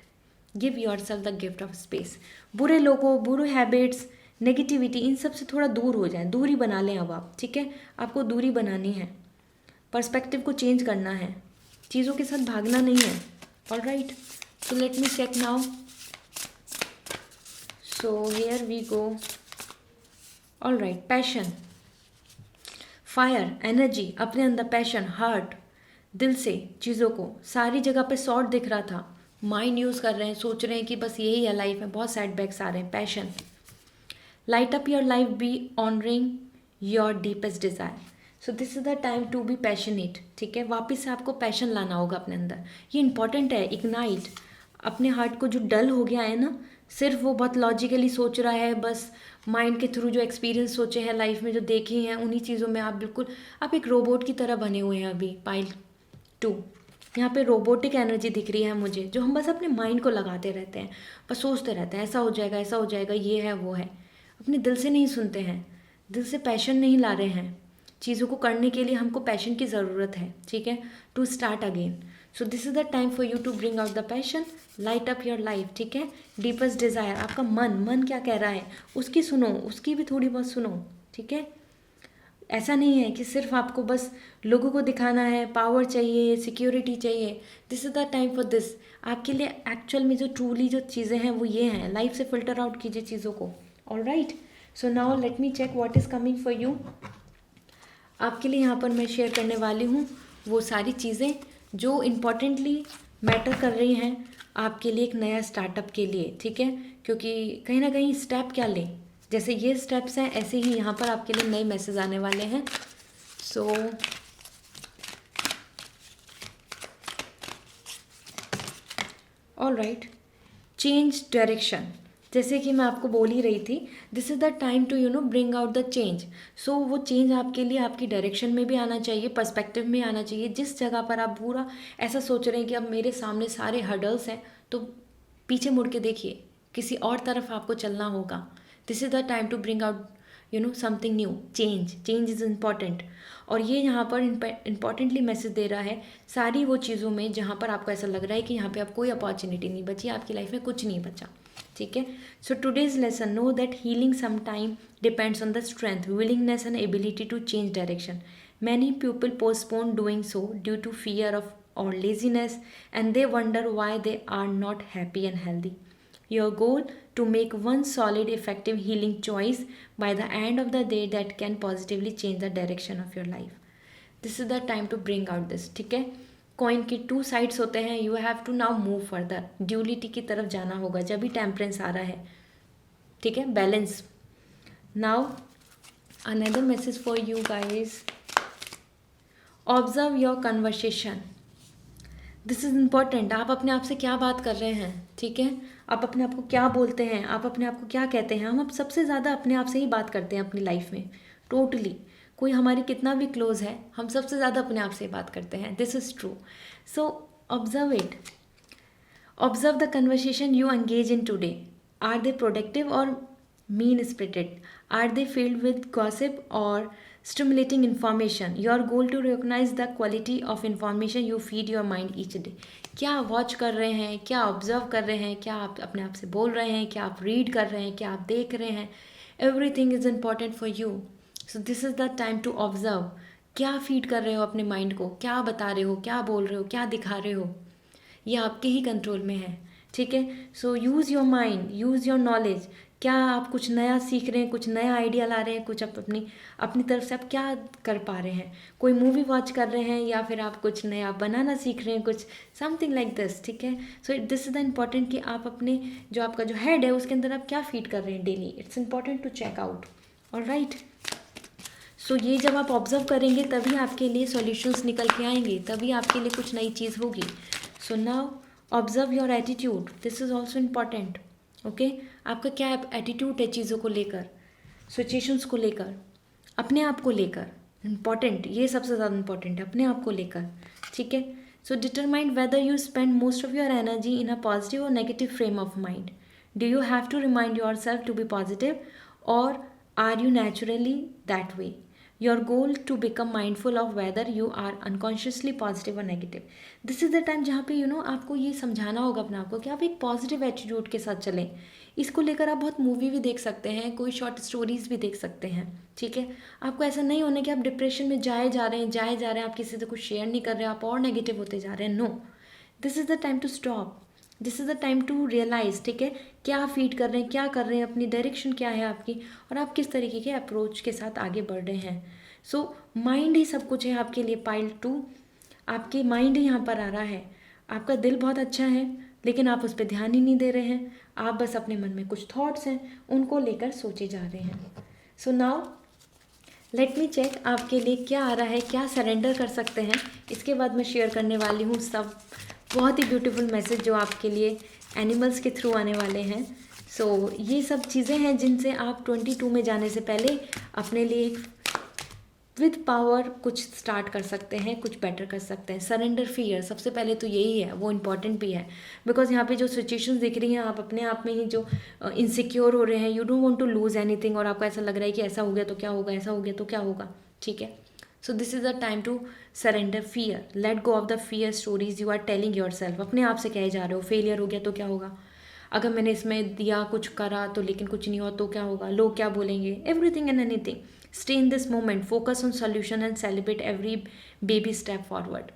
Give your self the gift of space. बुरे लोगों, बुरे हैबिट्स, नेगेटिविटी, इन सब से थोड़ा दूर हो जाएं, दूरी बना लें अब आप, ठीक है। आपको दूरी बनानी है, पर्सपेक्टिव को चेंज करना है, चीज़ों के साथ भागना नहीं है। Alright, so let me check now. So here we go. All right, passion, fire, energy, अपने अंदर पैशन, हार्ट, दिल से चीज़ों को सारी जगह पे शॉर्ट दिख रहा था, माइंड यूज़ कर रहे हैं, सोच रहे हैं कि बस यही है लाइफ में, बहुत सेटबैक्स आ रहे हैं। Passion, light up your life, be honouring your deepest desire. So this is the time to be passionate, ठीक है। वापस से आपको पैशन लाना होगा अपने अंदर, ये इंपॉर्टेंट है। इग्नाइट अपने हार्ट को, जो डल हो गया है ना, सिर्फ वो बहुत लॉजिकली सोच रहा है, बस माइंड के थ्रू जो एक्सपीरियंस सोचे हैं लाइफ में, जो देखे हैं, उन्हीं चीज़ों में आप एक रोबोट की तरह बने हुए हैं अभी। पाइल 2, यहाँ पे रोबोटिक एनर्जी दिख रही है मुझे, जो हम बस अपने माइंड को लगाते रहते हैं, बस सोचते रहते हैं ऐसा हो जाएगा, ऐसा हो जाएगा, ये है वो है, अपने दिल से नहीं सुनते हैं, दिल से पैशन नहीं ला रहे हैं। चीज़ों को करने के लिए हमको पैशन की ज़रूरत है, ठीक है, to start again. So this is the time for you to bring out the passion, light up your life, ठीक है। डीपेस्ट डिज़ायर, आपका मन क्या कह रहा है उसकी सुनो, उसकी भी थोड़ी बहुत सुनो, ठीक है। ऐसा नहीं है कि सिर्फ आपको बस लोगों को दिखाना है, पावर चाहिए, सिक्योरिटी चाहिए। This is the time for this. आपके लिए एक्चुअल में जो ट्रूली जो चीज़ें हैं वो ये हैं। लाइफ से फिल्टर आउट कीजिए चीज़ों को। Alright, so now let me check what is coming for you. आपके लिए यहाँ पर मैं शेयर करने वाली हूँ वो सारी चीज़ें जो इम्पॉर्टेंटली मैटर कर रही हैं आपके लिए एक नया स्टार्टअप के लिए, ठीक है। क्योंकि कहीं ना कहीं स्टेप क्या लें, जैसे ये स्टेप्स हैं ऐसे ही यहाँ पर आपके लिए नए मैसेज आने वाले हैं। सो ऑलराइट, चेंज डायरेक्शन, जैसे कि मैं आपको बोल ही रही थी, this is the time to bring out the change. So वो चेंज आपके लिए आपकी डायरेक्शन में भी आना चाहिए, पर्सपेक्टिव में आना चाहिए। जिस जगह पर आप पूरा ऐसा सोच रहे हैं कि अब मेरे सामने सारे हर्डल्स हैं, तो पीछे मुड़ के देखिए, किसी और तरफ आपको चलना होगा। This is the time to bring out something new, change is important. और ये यहाँ पर इम्पॉर्टेंटली मैसेज दे रहा है सारी वो चीज़ों में जहाँ पर आपको ऐसा लग रहा है कि यहाँ पे आप कोई अपॉर्चुनिटी नहीं बची, आपकी लाइफ में कुछ नहीं बचा। ठीक है। So today's lesson, know that healing some time depends on the strength, willingness and ability to change direction. Many people postpone doing so due to fear of or laziness, and they wonder why they are not happy and healthy. Your goal to make one solid effective healing choice by the end of the day that can positively change the direction of your life. This is the time to bring out this. ठीक है। Coin की to sides होते हैं, you have to now move further, duality की तरफ जाना होगा, जब भी टेम्परेंस आ रहा है। ठीक है, balance. Now another message for you guys, observe your conversation. This is important. आप अपने आप से क्या बात कर रहे हैं, ठीक है, आप अपने आप को क्या बोलते हैं, आप अपने आप को क्या कहते हैं। हम अब सबसे ज़्यादा अपने आप से ही बात करते हैं अपनी लाइफ में, टोटली। कोई हमारी कितना भी क्लोज है, हम सबसे ज़्यादा अपने आप से ही बात करते हैं। This is true. So observe it, observe the conversation you engage in today. Are they productive or mean spirited? Are they filled with gossip or stimulating information? Your goal to recognize the quality of information you feed your mind each day. क्या watch कर रहे हैं, क्या observe कर रहे हैं, क्या आप अपने आप से बोल रहे हैं, क्या आप रीड कर रहे हैं, क्या आप देख रहे हैं। Everything is important for you. So this is the time to observe. क्या फीड कर रहे हो अपने माइंड को, क्या बता रहे हो, क्या बोल रहे हो, क्या दिखा रहे हो, ये आपके ही कंट्रोल में है। ठीक है। So use your mind, use your knowledge. क्या आप कुछ नया सीख रहे हैं, कुछ नया आइडिया ला रहे हैं, कुछ आप अपनी तरफ से आप क्या कर पा रहे हैं। कोई मूवी वॉच कर रहे हैं या फिर आप कुछ नया बनाना सीख रहे हैं, कुछ समथिंग लाइक दिस। ठीक है। So this is the important कि आप अपने जो आपका जो हेड है उसके अंदर आप क्या फीड कर रहे हैं daily. It's important to check out. Alright. So ये जब आप ऑब्जर्व करेंगे तभी आपके लिए सॉल्यूशंस निकल के आएंगे, तभी आपके लिए कुछ नई चीज़ होगी। So now observe your attitude. This is also important. Okay, आपका क्या एटीट्यूड है चीज़ों को लेकर, सिचुएशंस को लेकर, अपने आप को लेकर। इम्पॉर्टेंट, ये सबसे ज़्यादा इम्पॉर्टेंट है, अपने आप को लेकर। ठीक है। So determine whether you spend most of your energy in a positive or negative frame of mind. Do you have to remind your self to be positive or are you naturally that way? Your goal to become mindful of whether you are unconsciously positive or negative. This is the time जहाँ पे आपको ये समझाना होगा अपने आप को कि आप एक पॉजिटिव एटीट्यूड के साथ चलें। इसको लेकर आप बहुत मूवी भी देख सकते हैं, कोई शॉर्ट स्टोरीज भी देख सकते हैं। ठीक है। आपको ऐसा नहीं होना कि आप डिप्रेशन में जाए जा रहे हैं, आप किसी से कुछ शेयर नहीं कर रहे, आप और नेगेटिव होते जा रहे हैं। No, this is the time to stop, this is the time to realise. ठीक है, क्या फीड कर रहे हैं, क्या कर रहे हैं, अपनी डायरेक्शन क्या है आपकी, और आप किस तरीके के अप्रोच के साथ आगे बढ़ रहे हैं। सो माइंड ही सब कुछ है आपके लिए। पाइल 2, आपके माइंड ही यहाँ पर आ रहा है। आपका दिल बहुत अच्छा है लेकिन आप उस पर ध्यान ही नहीं दे रहे हैं, आप बस अपने मन में कुछ थॉट्स हैं उनको लेकर सोचे जा रहे हैं। So now let me check आपके लिए क्या आ रहा है, क्या सरेंडर कर सकते हैं। इसके बाद मैं शेयर करने वाली हूँ सब बहुत ही ब्यूटीफुल मैसेज जो आपके लिए एनिमल्स के थ्रू आने वाले हैं। सो ये सब चीज़ें हैं जिनसे आप 22 में जाने से पहले अपने लिए विद पावर कुछ स्टार्ट कर सकते हैं, कुछ बेटर कर सकते हैं। सरेंडर फियर, सबसे पहले तो यही है, वो इम्पॉर्टेंट भी है। बिकॉज यहाँ पे जो सिचुएशंस दिख रही हैं, आप अपने आप में ही जो इनसिक्योर हो रहे हैं, you don't want to lose anything, और आपको ऐसा लग रहा है कि ऐसा हो गया तो क्या होगा, ऐसा हो गया तो क्या होगा। ठीक है। So this is the time to surrender fear, let go of the fear stories you are telling yourself. अपने आप से कहे जा रहे हो, फेलियर हो गया तो क्या होगा, अगर मैंने इसमें दिया कुछ करा तो लेकिन कुछ नहीं हुआ तो क्या होगा, लोग क्या बोलेंगे, everything and anything. Stay in this moment, focus on solution and celebrate every baby step forward.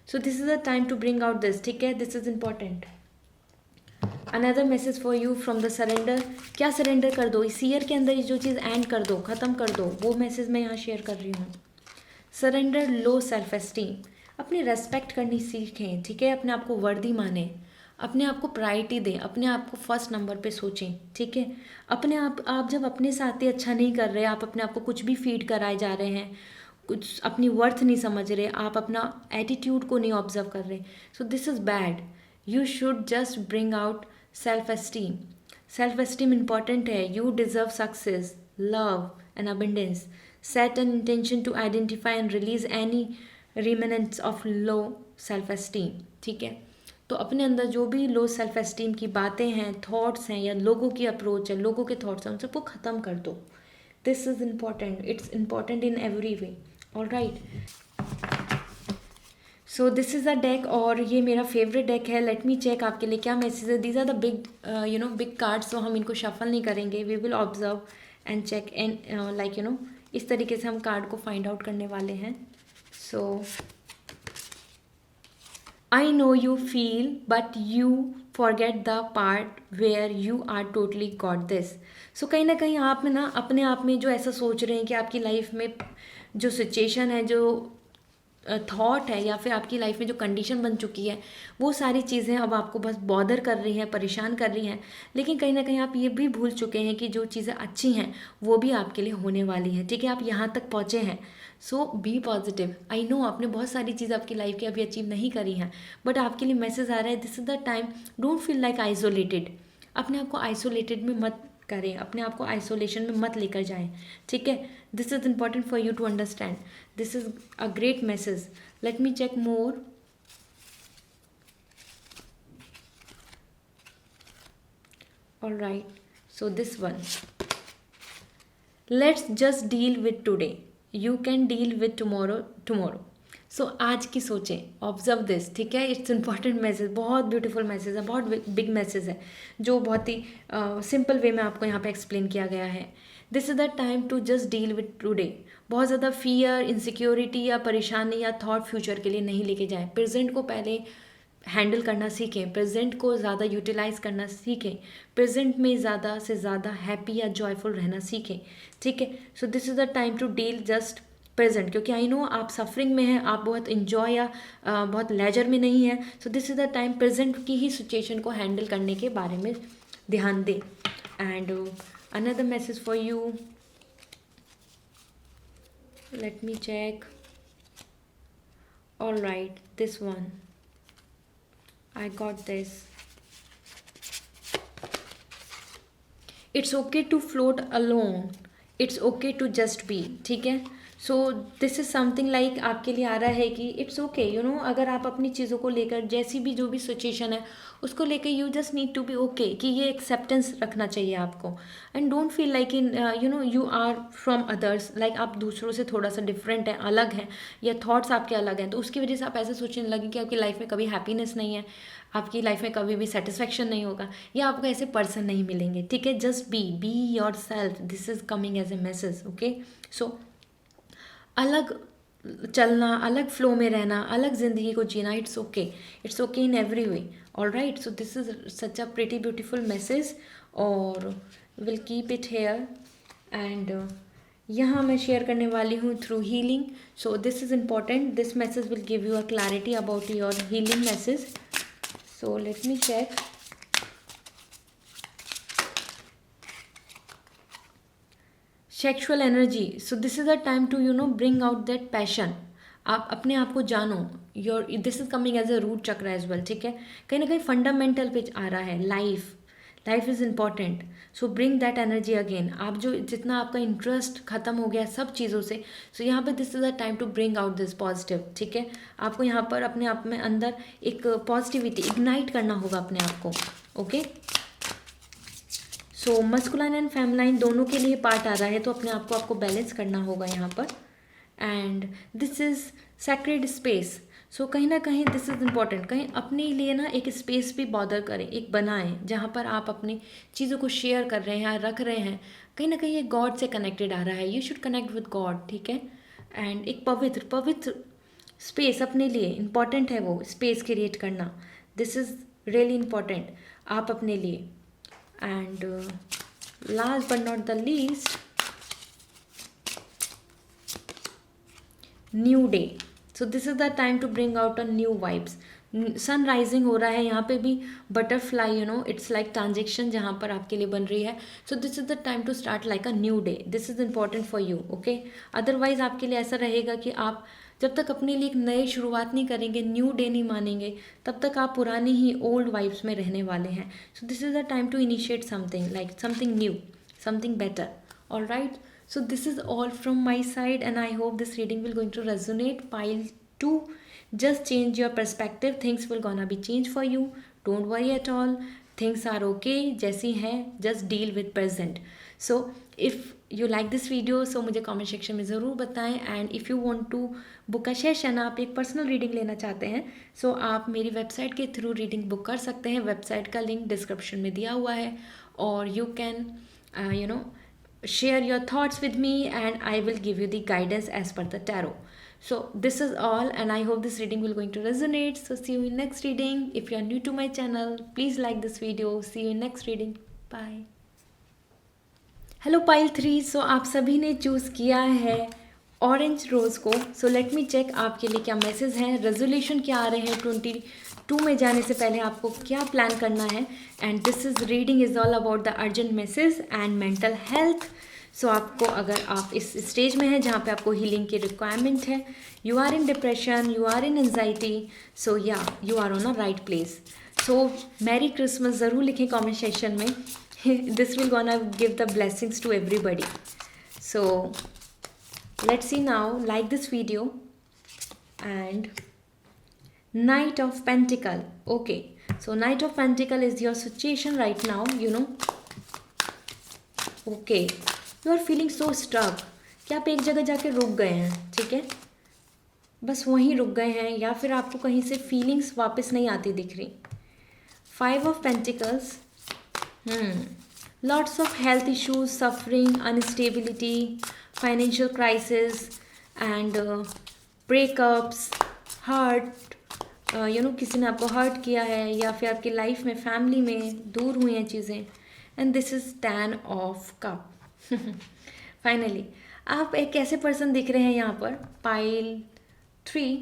So this is the time to bring out this. ठीक है, this is important. Another message for you from the surrender. क्या surrender कर दो इस year के अंदर, जो चीज़ and कर दो, ख़त्म कर दो, वो मैसेज मैं यहाँ शेयर कर रही हूँ। सरेंडर लो सेल्फ एस्टीम। अपनी रेस्पेक्ट करनी सीखें। ठीक है, अपने आप को वर्दी माने, अपने आप को प्रायोरिटी दें, अपने आप को फर्स्ट नंबर पे सोचें। ठीक है। अपने आप जब अपने साथ ही अच्छा नहीं कर रहे, आप अपने आप को कुछ भी फीड कराए जा रहे हैं, कुछ अपनी वर्थ नहीं समझ रहे, आप अपना एटीट्यूड को नहीं ऑब्जर्व कर रहे, so this is bad. You should just bring out self esteem. Self esteem important है। You deserve success, love and abundance. Set an intention to identify and release any remnants of low self esteem. ठीक है। तो अपने अंदर जो भी लो self esteem की बातें हैं, थॉट्स हैं, या लोगों की अप्रोच है, लोगों के थॉट्स हैं, उन सबको ख़त्म कर दो। This is important. It's important in every way. All right. So this is a deck और ये मेरा फेवरेट डेक है. लेट मी चेक आपके लिए क्या मैसेज है. These are the big big cards. So हम इनको शफल नहीं करेंगे. We will observe and check and like इस तरीके से हम कार्ड को फाइंड आउट करने वाले हैं. सो I know you feel, but you forget the part where you are totally got this. So कहीं ना कहीं आप में ना अपने आप में जो ऐसा सोच रहे हैं कि आपकी लाइफ में जो सिचुएशन है, जो थॉट है, या फिर आपकी लाइफ में जो कंडीशन बन चुकी है, वो सारी चीज़ें अब आपको बस बॉदर कर रही हैं, परेशान कर रही हैं. लेकिन कहीं ना कहीं आप ये भी भूल चुके हैं कि जो चीज़ें अच्छी हैं वो भी आपके लिए होने वाली हैं. ठीक है, आप यहाँ तक पहुँचे हैं. सो बी पॉजिटिव. आई नो आपने बहुत सारी चीज़ आपकी लाइफ की अभी अचीव नहीं करी हैं, बट आपके लिए मैसेज आ रहा है, this is the time. Don't feel like isolated. अपने आप को आइसोलेटेड में मत करें, अपने आप को आइसोलेशन में मत लेकर जाएं. ठीक है, this is important for you to understand. This is a great message. Let me check more. All right, so this one. Let's just deal with today. You can deal with tomorrow. So आज की सोचें. Observe this. ठीक है, it's important message. बहुत beautiful message है, बहुत big message है, जो बहुत ही सिंपल वे में आपको यहाँ पे एक्सप्लेन किया गया है. This is the time to just deal with today. बहुत ज़्यादा फियर, इनसिक्योरिटी या परेशानी या थॉट फ्यूचर के लिए नहीं लेके जाएं. प्रेजेंट को पहले हैंडल करना सीखें. प्रेजेंट को ज़्यादा यूटिलाइज करना सीखें. प्रेजेंट में ज़्यादा से ज़्यादा हैप्पी या जॉयफुल रहना सीखें. ठीक है, so this is the time to deal just present. क्योंकि आई नो आप सफरिंग में हैं, आप बहुत इन्जॉय या बहुत लेजर में नहीं है. So this is the time present की ही सिचुएशन को हैंडल करने के बारे में ध्यान दें. And another message for you. Let me check. All right, this one. I got this. It's okay to float alone. It's okay to just be. ठीक है, so this is something like आपके लिए आ रहा है कि इट्स ओके, अगर आप अपनी चीज़ों को लेकर जैसी भी जो भी सिचुएशन है उसको लेकर you just need to be okay, कि ये एक्सेप्टेंस रखना चाहिए आपको. And don't feel like you are from others, like आप दूसरों से थोड़ा सा डिफरेंट है, अलग हैं, या थॉट्स आपके अलग हैं, तो उसकी वजह से आप ऐसे सोचने लगे कि आपकी लाइफ में कभी हैप्पीनेस नहीं है, आपकी लाइफ में कभी भी सेटिस्फैक्शन नहीं होगा, या आपको ऐसे पर्सन नहीं मिलेंगे. ठीक है, just be your self. This is coming as a message. Okay, so अलग चलना, अलग फ्लो में रहना, अलग ज़िंदगी को जीना, it's okay. It's okay in every way. All right, so this is such a pretty beautiful message और will keep it here. And यहाँ मैं शेयर करने वाली हूँ through healing. So this is important. This message will give you a clarity about your healing message. So let me check. Sexual energy. So this is a time to bring out that passion. आप अपने आप को जानो. Your this is coming as a root chakra as well. ठीक है, कहीं ना कहीं फंडामेंटल पे आ रहा है. Life is important. So bring that energy again. आप जो जितना आपका इंटरेस्ट खत्म हो गया सब चीज़ों से, सो यहाँ पे this is a time to bring out this positive. ठीक है, आपको यहाँ पर अपने आप में अंदर एक पॉजिटिविटी इग्नाइट करना होगा अपने आप को. Okay, so masculine and feminine दोनों के लिए पार्ट आ रहा है, तो अपने आप को आपको बैलेंस करना होगा यहाँ पर. And this is sacred space. So कहीं ना कहीं दिस इज़ इम्पॉर्टेंट. कहीं अपने लिए ना एक स्पेस भी बॉदर करें, एक बनाएं जहाँ पर आप अपनी चीज़ों को शेयर कर रहे हैं, रख रहे हैं. कहीं ना कहीं ये गॉड से कनेक्टेड आ रहा है. You should connect with God. ठीक है, एंड एक पवित्र स्पेस अपने लिए इम्पॉर्टेंट है, वो स्पेस क्रिएट करना. दिस इज़ रियली इम्पॉर्टेंट आप अपने लिए. And last but not the least, new day. So this is the time to bring out a new vibes. Sun rising हो रहा है यहाँ पे भी. बटरफ्लाई इट्स लाइक ट्रांजेक्शन जहाँ पर आपके लिए बन रही है. So this is the time to start like a new day. This is important for you. Okay, otherwise आपके लिए ऐसा रहेगा कि आप जब तक अपने लिए एक नई शुरुआत नहीं करेंगे, न्यू डे नहीं मानेंगे, तब तक आप पुरानी ही ओल्ड वाइब्स में रहने वाले हैं. So this is the time to initiate something like something new, something better. All right, so this is all from my side and I hope this reading will going to resonate. Pile 2, just change your perspective. Things will gonna be changed for you. Don't worry at all. Things are okay जैसी हैं. Just deal with present. So if you like this video, so मुझे comment section में ज़रूर बताएं. And if you want to book a session, आप एक personal reading लेना चाहते हैं, सो आप मेरी वेबसाइट के थ्रू रीडिंग बुक कर सकते हैं. वेबसाइट का लिंक डिस्क्रिप्शन में दिया हुआ है. और you can share your thoughts with me and I will give you the guidance as per the tarot. So this is all, and I hope this reading will going to resonate. So see you in next reading. If you are new to my channel, please like this video. See you in next reading. Bye. Hello pile 3. सो आप सभी ने choose किया है orange रोज़ को. सो let me check आपके लिए क्या message हैं, रेजोल्यूशन क्या आ रहे हैं 22 में जाने से पहले आपको क्या प्लान करना है. And this is reading is all about the urgent message and mental health. So आपको, अगर आप इस स्टेज में हैं जहाँ पे आपको हीलिंग की रिक्वायरमेंट है, you are in depression, you are in anxiety, so या you are on a right place. So merry Christmas ज़रूर लिखें कमेंट सेक्शन में. This will gonna give the blessings to everybody. So let's see now. Like this video. And Knight of Pentacle. Okay, so Knight of Pentacle is your situation right now, you know. Okay, you are feeling so stuck कि आप एक जगह जाके रुक गए हैं. ठीक है, बस वहीं रुक गए हैं, या फिर आपको कहीं से फीलिंग्स वापस नहीं आती दिख रही. 5 of Pentacles. Lots of health issues, suffering, instability, financial crisis, and breakups, hurt. किसी ने आपको हर्ट किया है, या फिर आपकी लाइफ में, फैमिली में दूर हुई हैं चीज़ें. And this is 10 of Cup. Finally आप एक ऐसे पर्सन दिख रहे हैं यहाँ पर, पाइल 3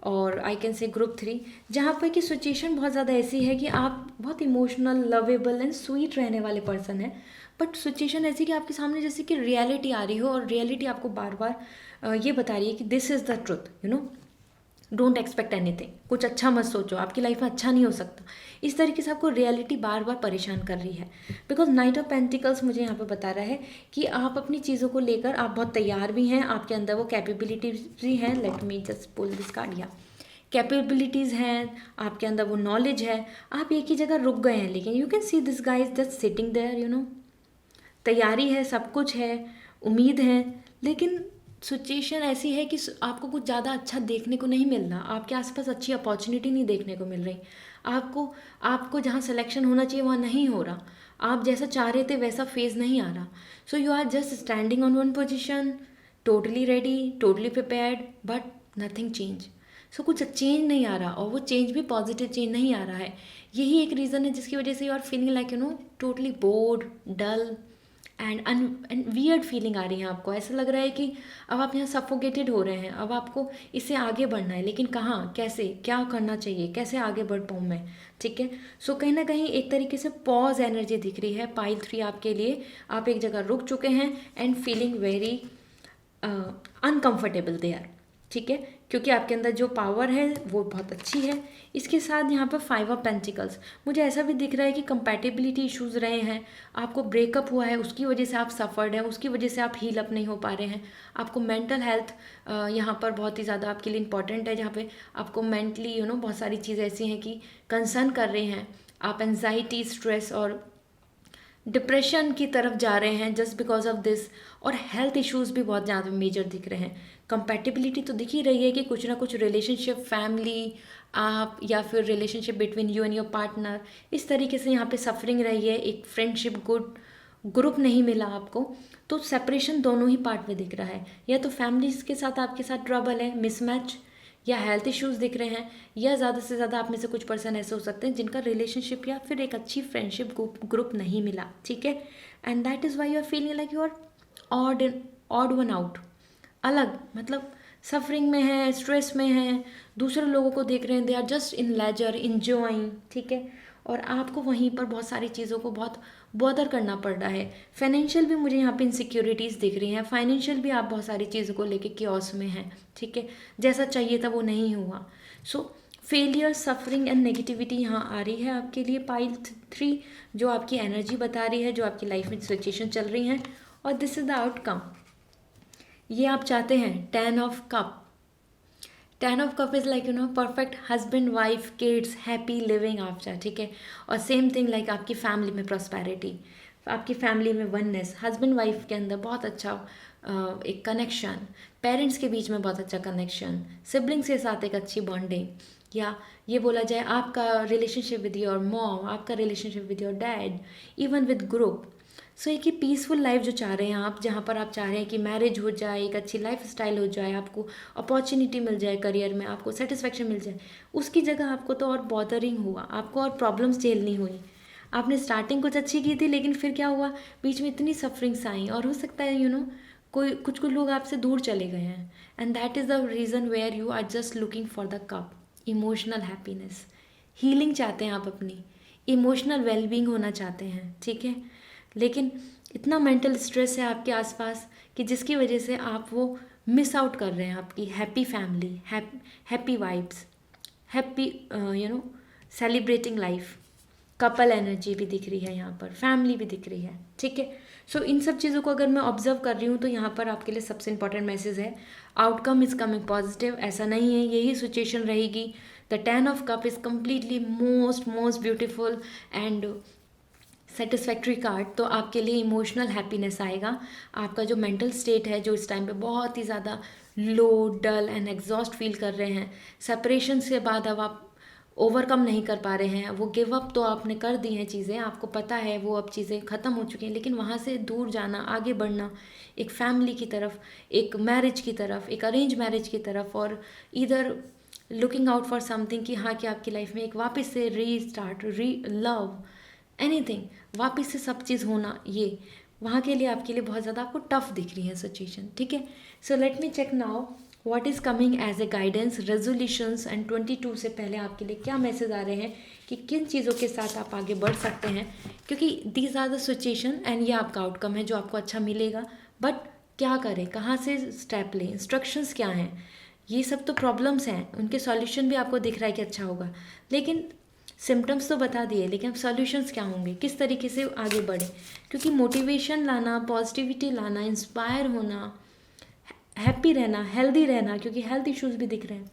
और आई कैन से ग्रुप 3, जहाँ पर कि सिचुएशन बहुत ज़्यादा ऐसी है कि आप बहुत इमोशनल, लवेबल एंड स्वीट रहने वाले पर्सन हैं. बट सिचुएशन ऐसी कि आपके सामने जैसे कि रियलिटी आ रही हो, और रियलिटी आपको बार बार ये बता रही है कि this is the truth, you know. Don't expect anything. कुछ अच्छा मत सोचो, आपकी लाइफ में अच्छा नहीं हो सकता. इस तरीके से आपको रियलिटी बार बार परेशान कर रही है. बिकॉज नाइट ऑफ पेंटिकल्स मुझे यहाँ पे बता रहा है कि आप अपनी चीज़ों को लेकर आप बहुत तैयार भी हैं, आपके अंदर वो कैपेबिलिटीज भी हैं. Let me just pull this card. या कैपेबिलिटीज़ हैं आपके अंदर, वो नॉलेज है. आप एक ही जगह रुक गए हैं, लेकिन you can see this guy is just sitting there, you know. तैयारी है, सब कुछ है, उम्मीद है, लेकिन सिचुएशन ऐसी है कि आपको कुछ ज़्यादा अच्छा देखने को नहीं मिल रहा. आपके आसपास अच्छी अपॉर्चुनिटी नहीं देखने को मिल रही. आपको जहाँ सिलेक्शन होना चाहिए वहाँ नहीं हो रहा. आप जैसा चाह रहे थे वैसा फेज नहीं आ रहा. So you are just standing on one position, totally ready, totally prepared, but nothing change. So कुछ चेंज नहीं आ रहा, और वो चेंज भी पॉजिटिव चेंज नहीं आ रहा है. यही एक रीज़न है जिसकी वजह से you are feeling like, you know, totally bored, dull and weird feeling आ रही है आपको. ऐसा लग रहा है कि अब आप यहाँ सफोकेटेड हो रहे हैं. अब आपको इससे आगे बढ़ना है, लेकिन कहाँ, कैसे, क्या करना चाहिए, कैसे आगे बढ़ पाऊँ मैं. ठीक है, सो कहीं ना कहीं एक तरीके से पॉज एनर्जी दिख रही है पाइल 3 आपके लिए. आप एक जगह रुक चुके हैं and feeling very uncomfortable there. ठीक है, क्योंकि आपके अंदर जो पावर है वो बहुत अच्छी है. इसके साथ यहाँ पर 5 ऑफ पेंटिकल्स मुझे ऐसा भी दिख रहा है कि कंपैटिबिलिटी इश्यूज़ रहे हैं. आपको ब्रेकअप हुआ है, उसकी वजह से आप सफ़र्ड हैं, उसकी वजह से आप हील अप नहीं हो पा रहे हैं. आपको मेंटल हेल्थ यहाँ पर बहुत ही ज़्यादा आपके लिए इंपॉर्टेंट है, जहाँ पे आपको मेंटली, यू नो, बहुत सारी चीज़ें ऐसी हैं कि कंसर्न कर रहे हैं. आप एंजाइटी, स्ट्रेस और डिप्रेशन की तरफ जा रहे हैं जस्ट बिकॉज ऑफ दिस. और हेल्थ इश्यूज़ भी बहुत ज़्यादा मेजर दिख रहे हैं. कंपैटिबिलिटी तो दिख ही रही है कि कुछ ना कुछ रिलेशनशिप, फैमिली, आप, या फिर relationship between you and your partner, इस तरीके से यहाँ पे सफरिंग रही है. एक फ्रेंडशिप, गुड ग्रुप नहीं मिला आपको, तो सेपरेशन दोनों ही पार्ट में दिख रहा है. या तो फैमिलीज के साथ आपके साथ ट्रबल है, मिसमैच, या हेल्थ इश्यूज़ दिख रहे हैं, या ज़्यादा से ज़्यादा आप में से कुछ पर्सन ऐसे हो सकते हैं जिनका रिलेशनशिप या फिर एक अच्छी फ्रेंडशिप ग्रुप नहीं मिला. ठीक है, and that is why you are feeling like you are odd one out. अलग मतलब सफरिंग में है, स्ट्रेस में है, दूसरे लोगों को देख रहे हैं, they are just in leisure, enjoying. ठीक है, और आपको वहीं पर बहुत सारी चीज़ों को बहुत बॉदर करना पड़ रहा है. फाइनेंशियल भी मुझे यहाँ पे इनसिक्योरिटीज़ दिख रही हैं. फाइनेंशियल भी आप बहुत सारी चीज़ों को लेके क्योस में हैं. ठीक है, जैसा चाहिए था वो नहीं हुआ. सो फेलियर, सफरिंग एंड नेगेटिविटी यहाँ आ रही है आपके लिए पाइल 3, जो आपकी एनर्जी बता रही है, जो आपकी लाइफ में सिचुएशन चल रही हैं. और दिस इज़ द आउटकम. ये आप चाहते हैं 10 of cup. 10 of cup is like, you no, perfect husband, wife, kids, happy living आप चाहे. ठीक है, और सेम थिंग लाइक आपकी फैमिली में प्रॉस्पेरिटी. आपकी फैमिली में वननेस, हस्बैंड वाइफ के अंदर बहुत अच्छा एक कनेक्शन, पेरेंट्स के बीच में बहुत अच्छा कनेक्शन, सिबलिंग्स के साथ एक अच्छी बॉन्डिंग, या ये बोला जाए आपका रिलेशनशिप विद योर मॉम, आपका relationship with your dad, even with group. So एक ही पीसफुल लाइफ जो चाह रहे हैं आप, जहाँ पर आप चाह रहे हैं कि मैरिज हो जाए, एक अच्छी लाइफ स्टाइल हो जाए, आपको अपॉर्चुनिटी मिल जाए करियर में, आपको सेटिस्फेक्शन मिल जाए, उसकी जगह आपको तो और बॉदरिंग हुआ, आपको और प्रॉब्लम्स झेलनी हुई। आपने स्टार्टिंग कुछ अच्छी की थी, लेकिन फिर क्या हुआ, बीच में इतनी सफरिंग्स आई, और हो सकता है कोई कुछ कुछ लोग आपसे दूर चले गए हैं, and that is the reason where you are just looking for the cup, emotional happiness, healing चाहते हैं आप, अपनी इमोशनल वेलबींग होना चाहते हैं, ठीक है। लेकिन इतना मेंटल स्ट्रेस है आपके आसपास कि जिसकी वजह से आप वो मिस आउट कर रहे हैं आपकी happy family, happy vibes, happy celebrating life, couple energy भी दिख रही है यहाँ पर, फैमिली भी दिख रही है, ठीक है। सो इन सब चीज़ों को अगर मैं ऑब्जर्व कर रही हूँ तो यहाँ पर आपके लिए सबसे इंपॉर्टेंट मैसेज है, आउटकम इज़ कमिंग पॉजिटिव। ऐसा नहीं है यही सिचुएशन रहेगी। The 10 of cup is completely most beautiful and satisfactory card. तो आपके लिए इमोशनल हैप्पीनेस आएगा। आपका जो मेंटल स्टेट है, जो इस टाइम पे बहुत ही ज़्यादा लो, डल एंड एग्जॉस्ट फील कर रहे हैं, सेपरेशन के बाद अब आप ओवरकम नहीं कर पा रहे हैं, वो गिव अप तो आपने कर दी हैं चीज़ें, आपको पता है वो अब चीज़ें ख़त्म हो चुकी हैं, लेकिन वहाँ से दूर जाना, आगे बढ़ना, एक फैमिली की तरफ, एक मैरिज की तरफ, एक अरेंज मैरिज की तरफ, और इधर लुकिंग आउट फॉर समथिंग कि हाँ, कि आपकी लाइफ में एक वापस से रीस्टार्ट, लव, एनीथिंग, वापस से सब चीज़ होना, ये वहाँ के लिए आपके लिए बहुत ज़्यादा आपको टफ दिख रही है सिचुएशन, ठीक है। So let me check now what is coming as a guidance, resolutions and 22 से पहले आपके लिए क्या मैसेज आ रहे हैं कि किन चीज़ों के साथ आप आगे बढ़ सकते हैं, क्योंकि these are the situation and ये आपका आउटकम है जो आपको अच्छा मिलेगा। बट क्या करें, कहाँ से स्टेप लें, इंस्ट्रक्शंस क्या हैं, ये सब तो प्रॉब्लम्स हैं, उनके सॉल्यूशन भी आपको दिख रहा है कि अच्छा होगा, लेकिन सिम्टम्स तो बता दिए, लेकिन अब सॉल्यूशंस क्या होंगे, किस तरीके से आगे बढ़े, क्योंकि मोटिवेशन लाना, पॉजिटिविटी लाना, इंस्पायर होना, हैप्पी रहना, हेल्दी रहना, क्योंकि हेल्थ इश्यूज भी दिख रहे हैं,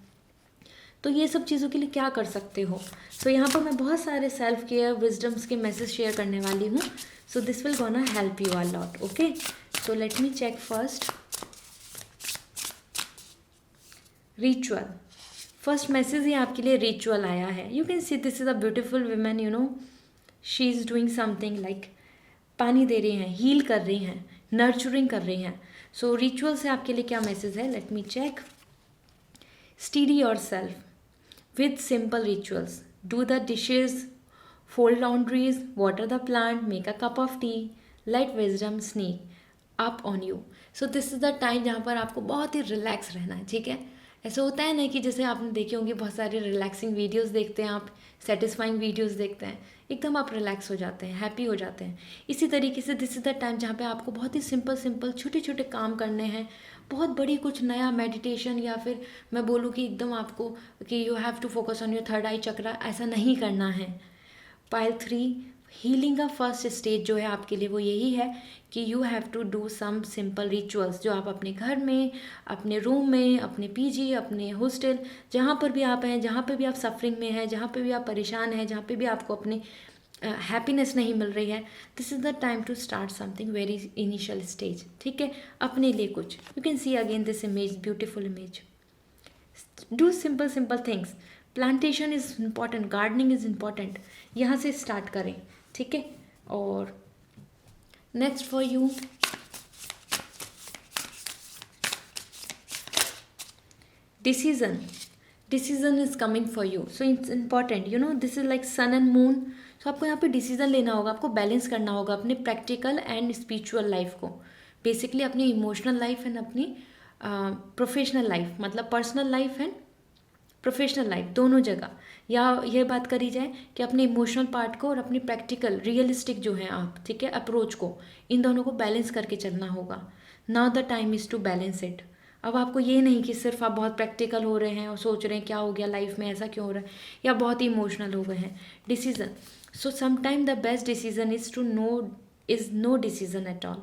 तो ये सब चीज़ों के लिए क्या कर सकते हो। सो यहाँ पर मैं बहुत सारे सेल्फ केयर विजडम्स के मैसेज शेयर करने वाली हूँ। So this will gonna help you a lot, okay. So let me check first ritual. First message ही आपके लिए रिचुअल आया है। You can see this is a beautiful women, she is doing something like पानी दे रही हैं, heal कर रही हैं, नर्चरिंग कर रही हैं। सो रिचुअल से आपके लिए क्या मैसेज है, let me check. Steady yourself with simple rituals, do the dishes, fold laundries, water the plant, make a cup of tea, let wisdom sneak up on you. So this is the time जहाँ पर आपको बहुत ही relax रहना है, ठीक है। ऐसा होता है ना कि जैसे आपने देखे होंगे बहुत सारे रिलैक्सिंग वीडियोस देखते हैं आप, सेटिस्फाइंग वीडियोस देखते हैं, एकदम आप रिलैक्स हो जाते हैं, हैप्पी हो जाते हैं। इसी तरीके से दिस इज़ द टाइम जहाँ पे आपको बहुत ही सिंपल छोटे छोटे काम करने हैं। बहुत बड़ी कुछ नया मेडिटेशन, या फिर मैं बोलूँ कि एकदम आपको कि you have to focus on your third eye chakra, ऐसा नहीं करना है। पाइल 3 हीलिंग का फर्स्ट स्टेज जो है आपके लिए वो यही है कि you have to do some simple rituals, जो आप अपने घर में, अपने रूम में, अपने पीजी, अपने हॉस्टल, जहाँ पर भी आप हैं, जहाँ पे भी आप सफरिंग में हैं, जहाँ पे भी आप परेशान हैं, जहाँ पे भी आपको अपनी हैप्पीनेस नहीं मिल रही है, this is the time to start something very initial stage, ठीक है। अपने लिए कुछ, you can see again this image, beautiful image. Do simple things, plantation is important, gardening is important, यहाँ से स्टार्ट करें, ठीक है। और next for you decision is coming for you, so it's important, this is like sun and moon. So आपको यहाँ पे decision लेना होगा, आपको बैलेंस करना होगा अपने प्रैक्टिकल एंड स्पिरिचुअल लाइफ को, बेसिकली अपनी इमोशनल लाइफ एंड अपनी प्रोफेशनल लाइफ, मतलब personal life and professional life, दोनों जगह। या ये बात करी जाए कि अपने इमोशनल पार्ट को और अपनी प्रैक्टिकल रियलिस्टिक जो है आप, ठीक है, अप्रोच को, इन दोनों को बैलेंस करके चलना होगा। Now the time is to balance it. अब आपको ये नहीं कि सिर्फ आप बहुत प्रैक्टिकल हो रहे हैं और सोच रहे हैं क्या हो गया लाइफ में, ऐसा क्यों हो रहा है, या बहुत ही इमोशनल हो गए हैं। Decision, so sometime the best decision is no decision at all.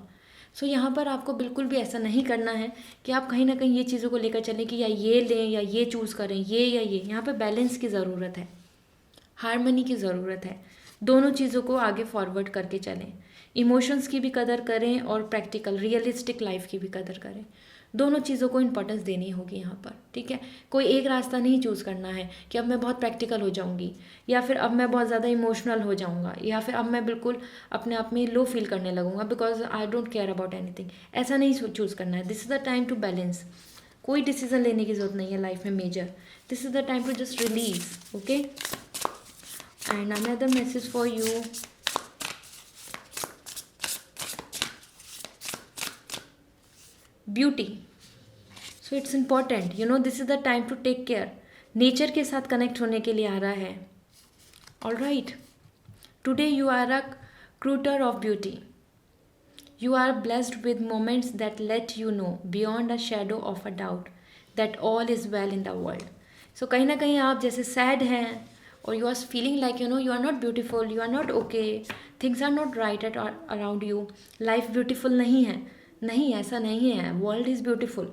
So यहाँ पर आपको बिल्कुल भी ऐसा नहीं करना है कि आप कहीं ना कहीं ये चीज़ों को लेकर चलें कि या ये लें या ये चूज़ करें, ये या ये। यहाँ पे बैलेंस की ज़रूरत है, हारमनी की ज़रूरत है, दोनों चीज़ों को आगे फॉरवर्ड करके चलें। इमोशंस की भी कदर करें और प्रैक्टिकल रियलिस्टिक लाइफ की भी कदर करें। दोनों चीज़ों को इंपॉर्टेंस देनी होगी यहाँ पर, ठीक है। कोई एक रास्ता नहीं चूज़ करना है कि अब मैं बहुत प्रैक्टिकल हो जाऊँगी, या फिर अब मैं बहुत ज़्यादा इमोशनल हो जाऊँगा, या फिर अब मैं बिल्कुल अपने आप में लो फील करने लगूँगा because I don't care about anything. ऐसा नहीं चूज़ करना है। This is the time to balance. कोई डिसीजन लेने की ज़रूरत नहीं है लाइफ में major. This is the time to just release, okay. And another message for you, beauty. So it's important, you know, this is the time to take care. Nature के साथ connect होने के लिए आ रहा है। All right, today you are a creator of beauty. You are blessed with moments that let you know beyond a shadow of a doubt that all is well in the world. So कहीं ना कहीं आप जैसे sad हैं और you are feeling like you are not beautiful, you are not okay, things are not right at around you, life beautiful नहीं है। नहीं, ऐसा नहीं है, world is beautiful।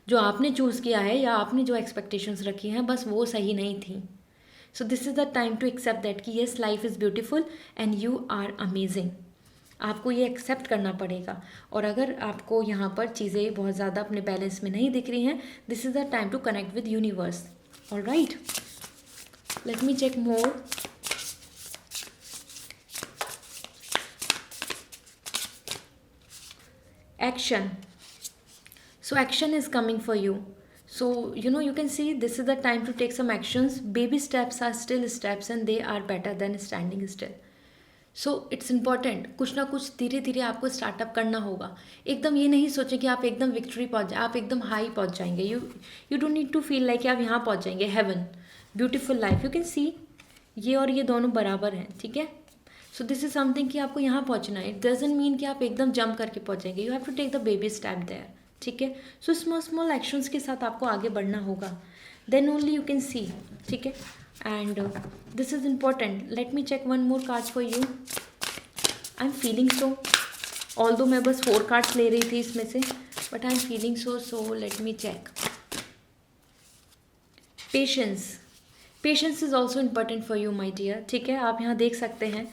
जो आपने चूज़ किया है या आपने जो एक्सपेक्टेशंस रखी हैं बस वो सही नहीं थी। So this is the time to accept that कि yes life is beautiful and you are amazing. आपको ये एक्सेप्ट करना पड़ेगा। और अगर आपको यहाँ पर चीज़ें बहुत ज़्यादा अपने बैलेंस में नहीं दिख रही हैं, this is the time to connect with universe. All right, let me check more. Action. So action is coming for you. So you can see this is the time to take some actions. Baby steps are still steps and they are better than standing still. So it's important, कुछ ना कुछ धीरे धीरे आपको startup करना होगा। एकदम ये नहीं सोचें कि आप एकदम विक्ट्री पहुंच जाए, आप एकदम हाई पहुंच जाएंगे। You don't need to feel like आप यहाँ पहुंच जाएंगे heaven, beautiful life. You can see ये और ये दोनों बराबर हैं, ठीक है। सो दिस इज समथिंग कि आपको यहाँ पहुँचना है। इट डजंट मीन कि आप एकदम जंप करके पहुँचेंगे। You have to take the baby step there, ठीक है। सो स्मॉल स्मॉल एक्शंस के साथ आपको आगे बढ़ना होगा, then only you can see, ठीक है। And this is important. Let me check one more card for you. I am feeling so, although मैं बस 4 कार्ड्स ले रही थी इसमें से, but I am feeling so let me check. Patience. Patience is also important for you my dear, ठीक है। आप यहाँ देख सकते हैं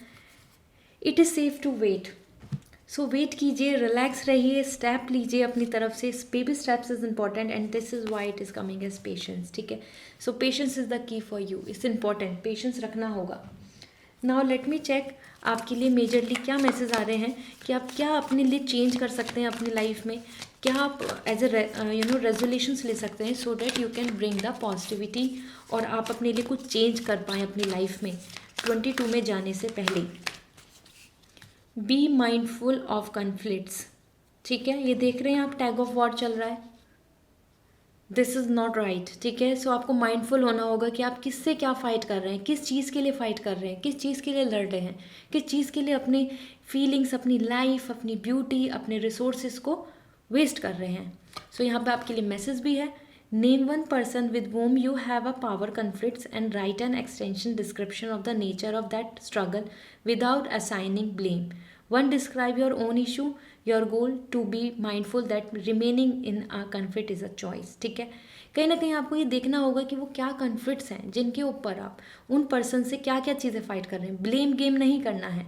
it is safe to wait. So wait कीजिए, रिलैक्स रहिए, स्टेप लीजिए अपनी तरफ से। Baby steps is important and this is why it is coming as patience, ठीक है। So patience is the key for you, it's important, patience रखना होगा। नाउ लेट मी चेक आपके लिए मेजरली क्या मैसेज आ रहे हैं कि आप क्या अपने लिए चेंज कर सकते हैं अपनी लाइफ में, क्या आप एज ए रेजोल्यूशंस ले सकते हैं so that you can bring the positivity और आप अपने लिए कुछ चेंज कर पाएँ अपनी लाइफ में 22 में जाने से पहले। बी माइंडफुल ऑफ कन्फ्लिक्ट्स, ठीक है। ये देख रहे हैं आप, टैग ऑफ वॉर चल रहा है। दिस इज़ नॉट राइट, ठीक है। सो आपको माइंडफुल होना होगा कि आप किससे क्या फ़ाइट कर रहे हैं, किस चीज़ के लिए फ़ाइट कर रहे हैं, किस चीज़ के लिए लड़ रहे हैं, किस चीज़ के लिए अपनी फीलिंग्स, अपनी लाइफ, अपनी ब्यूटी, अपने रिसोर्सेज को वेस्ट कर रहे हैं। सो यहाँ पे आपके लिए मैसेज भी है। Name one person with whom you have a power conflicts and write an extension description of the nature of that struggle without assigning blame. One, describe your own issue, your goal to be mindful that remaining in a conflict is a choice, ठीक है। कहीं ना कहीं आपको ये देखना होगा कि वो क्या कन्फ्लिक्ट्स हैं जिनके ऊपर आप उन पर्सन से क्या क्या चीज़ें फाइट कर रहे हैं। ब्लेम गेम नहीं करना है।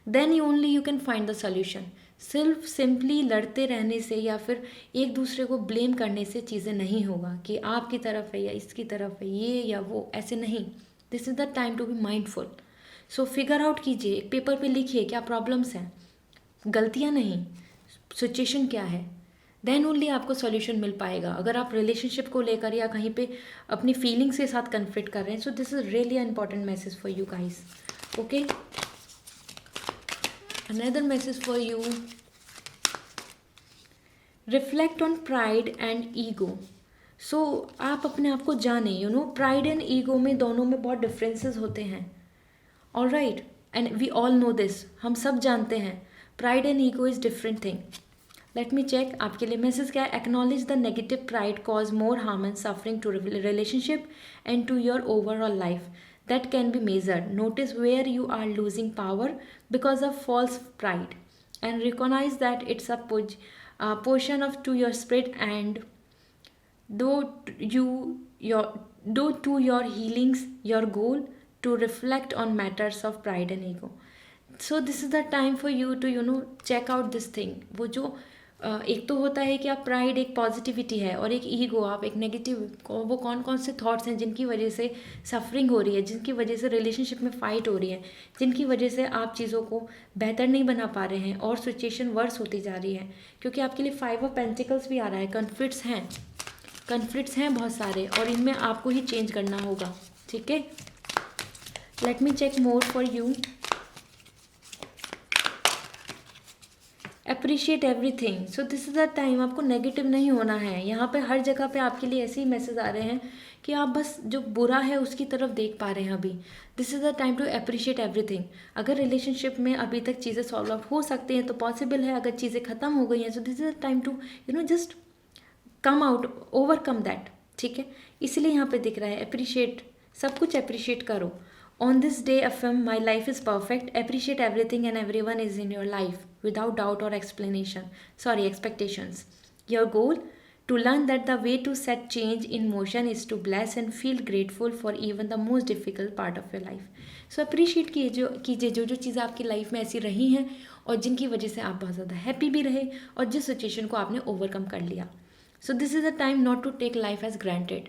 Then only you can find the solution. सिर्फ सिंपली लड़ते रहने से या फिर एक दूसरे को ब्लेम करने से चीज़ें नहीं होगा कि आपकी तरफ है या इसकी तरफ है, ये या वो, ऐसे नहीं। This is the time to be mindful. So figure out कीजिए, एक पेपर पे लिखिए क्या प्रॉब्लम्स हैं, गलतियाँ नहीं, सिचुएशन क्या है, देन ओनली आपको सॉल्यूशन मिल पाएगा। अगर आप रिलेशनशिप को लेकर या कहीं पे अपनी फीलिंग्स के साथ कन्फ्लिक्ट कर रहे हैं, so this is really important message for you guys, okay. Another message for you. Reflect on pride and ego. So आप अपने आप को जाने, pride and ego में दोनों में बहुत differences होते हैं। Alright, and we all know this. हम सब जानते हैं pride and ego is different thing. Let me check आपके लिए मैसेज क्या है। Acknowledge the negative pride cause more harm and suffering to relationship and to your overall life. That can be measured. Notice where you are losing power because of false pride and recognize that it's a portion of to your spirit and do to your healings your goal to reflect on matters of pride and ego. So this is the time for you to check out this thing. वो जो एक तो होता है कि आप pride, एक positivity है, और एक ईगो, आप एक नेगेटिव, वो कौन कौन से थॉट्स हैं जिनकी वजह से सफरिंग हो रही है, जिनकी वजह से रिलेशनशिप में फ़ाइट हो रही है, जिनकी वजह से आप चीज़ों को बेहतर नहीं बना पा रहे हैं और सिचुएशन वर्स होती जा रही है। क्योंकि आपके लिए 5 ऑफ पेंटिकल्स भी आ रहा है। कन्फ्लिक्ट्स हैं बहुत सारे, और इनमें आपको ही चेंज करना होगा। ठीक है, let me check more for you. Appreciate everything. So this is the time, आपको नेगेटिव नहीं होना है। यहाँ पे हर जगह पे आपके लिए ऐसे ही मैसेज आ रहे हैं कि आप बस जो बुरा है उसकी तरफ देख पा रहे हैं अभी। This is the time to appreciate everything. अगर रिलेशनशिप में अभी तक चीज़ें सॉल्व आउट हो सकती हैं तो पॉसिबल है, अगर चीज़ें ख़त्म हो गई हैं so this is the time to just come out, overcome that. ठीक है, इसलिए यहाँ पे दिख रहा है अप्रिशिएट, सब कुछ अप्रिशिएट करो। On this day affirm my life is perfect, appreciate everything and everyone is in your life without doubt or expectations. Your goal to learn that the way to set change in motion is to bless and feel grateful for even the most difficult part of your life. So appreciate कीजिए जो चीज़ें आपकी life में ऐसी रही हैं और जिनकी वजह से आप बहुत ज़्यादा हैप्पी भी रहे और जिस सिचुएशन को आपने ओवरकम कर लिया। So this is the time not to take life as granted.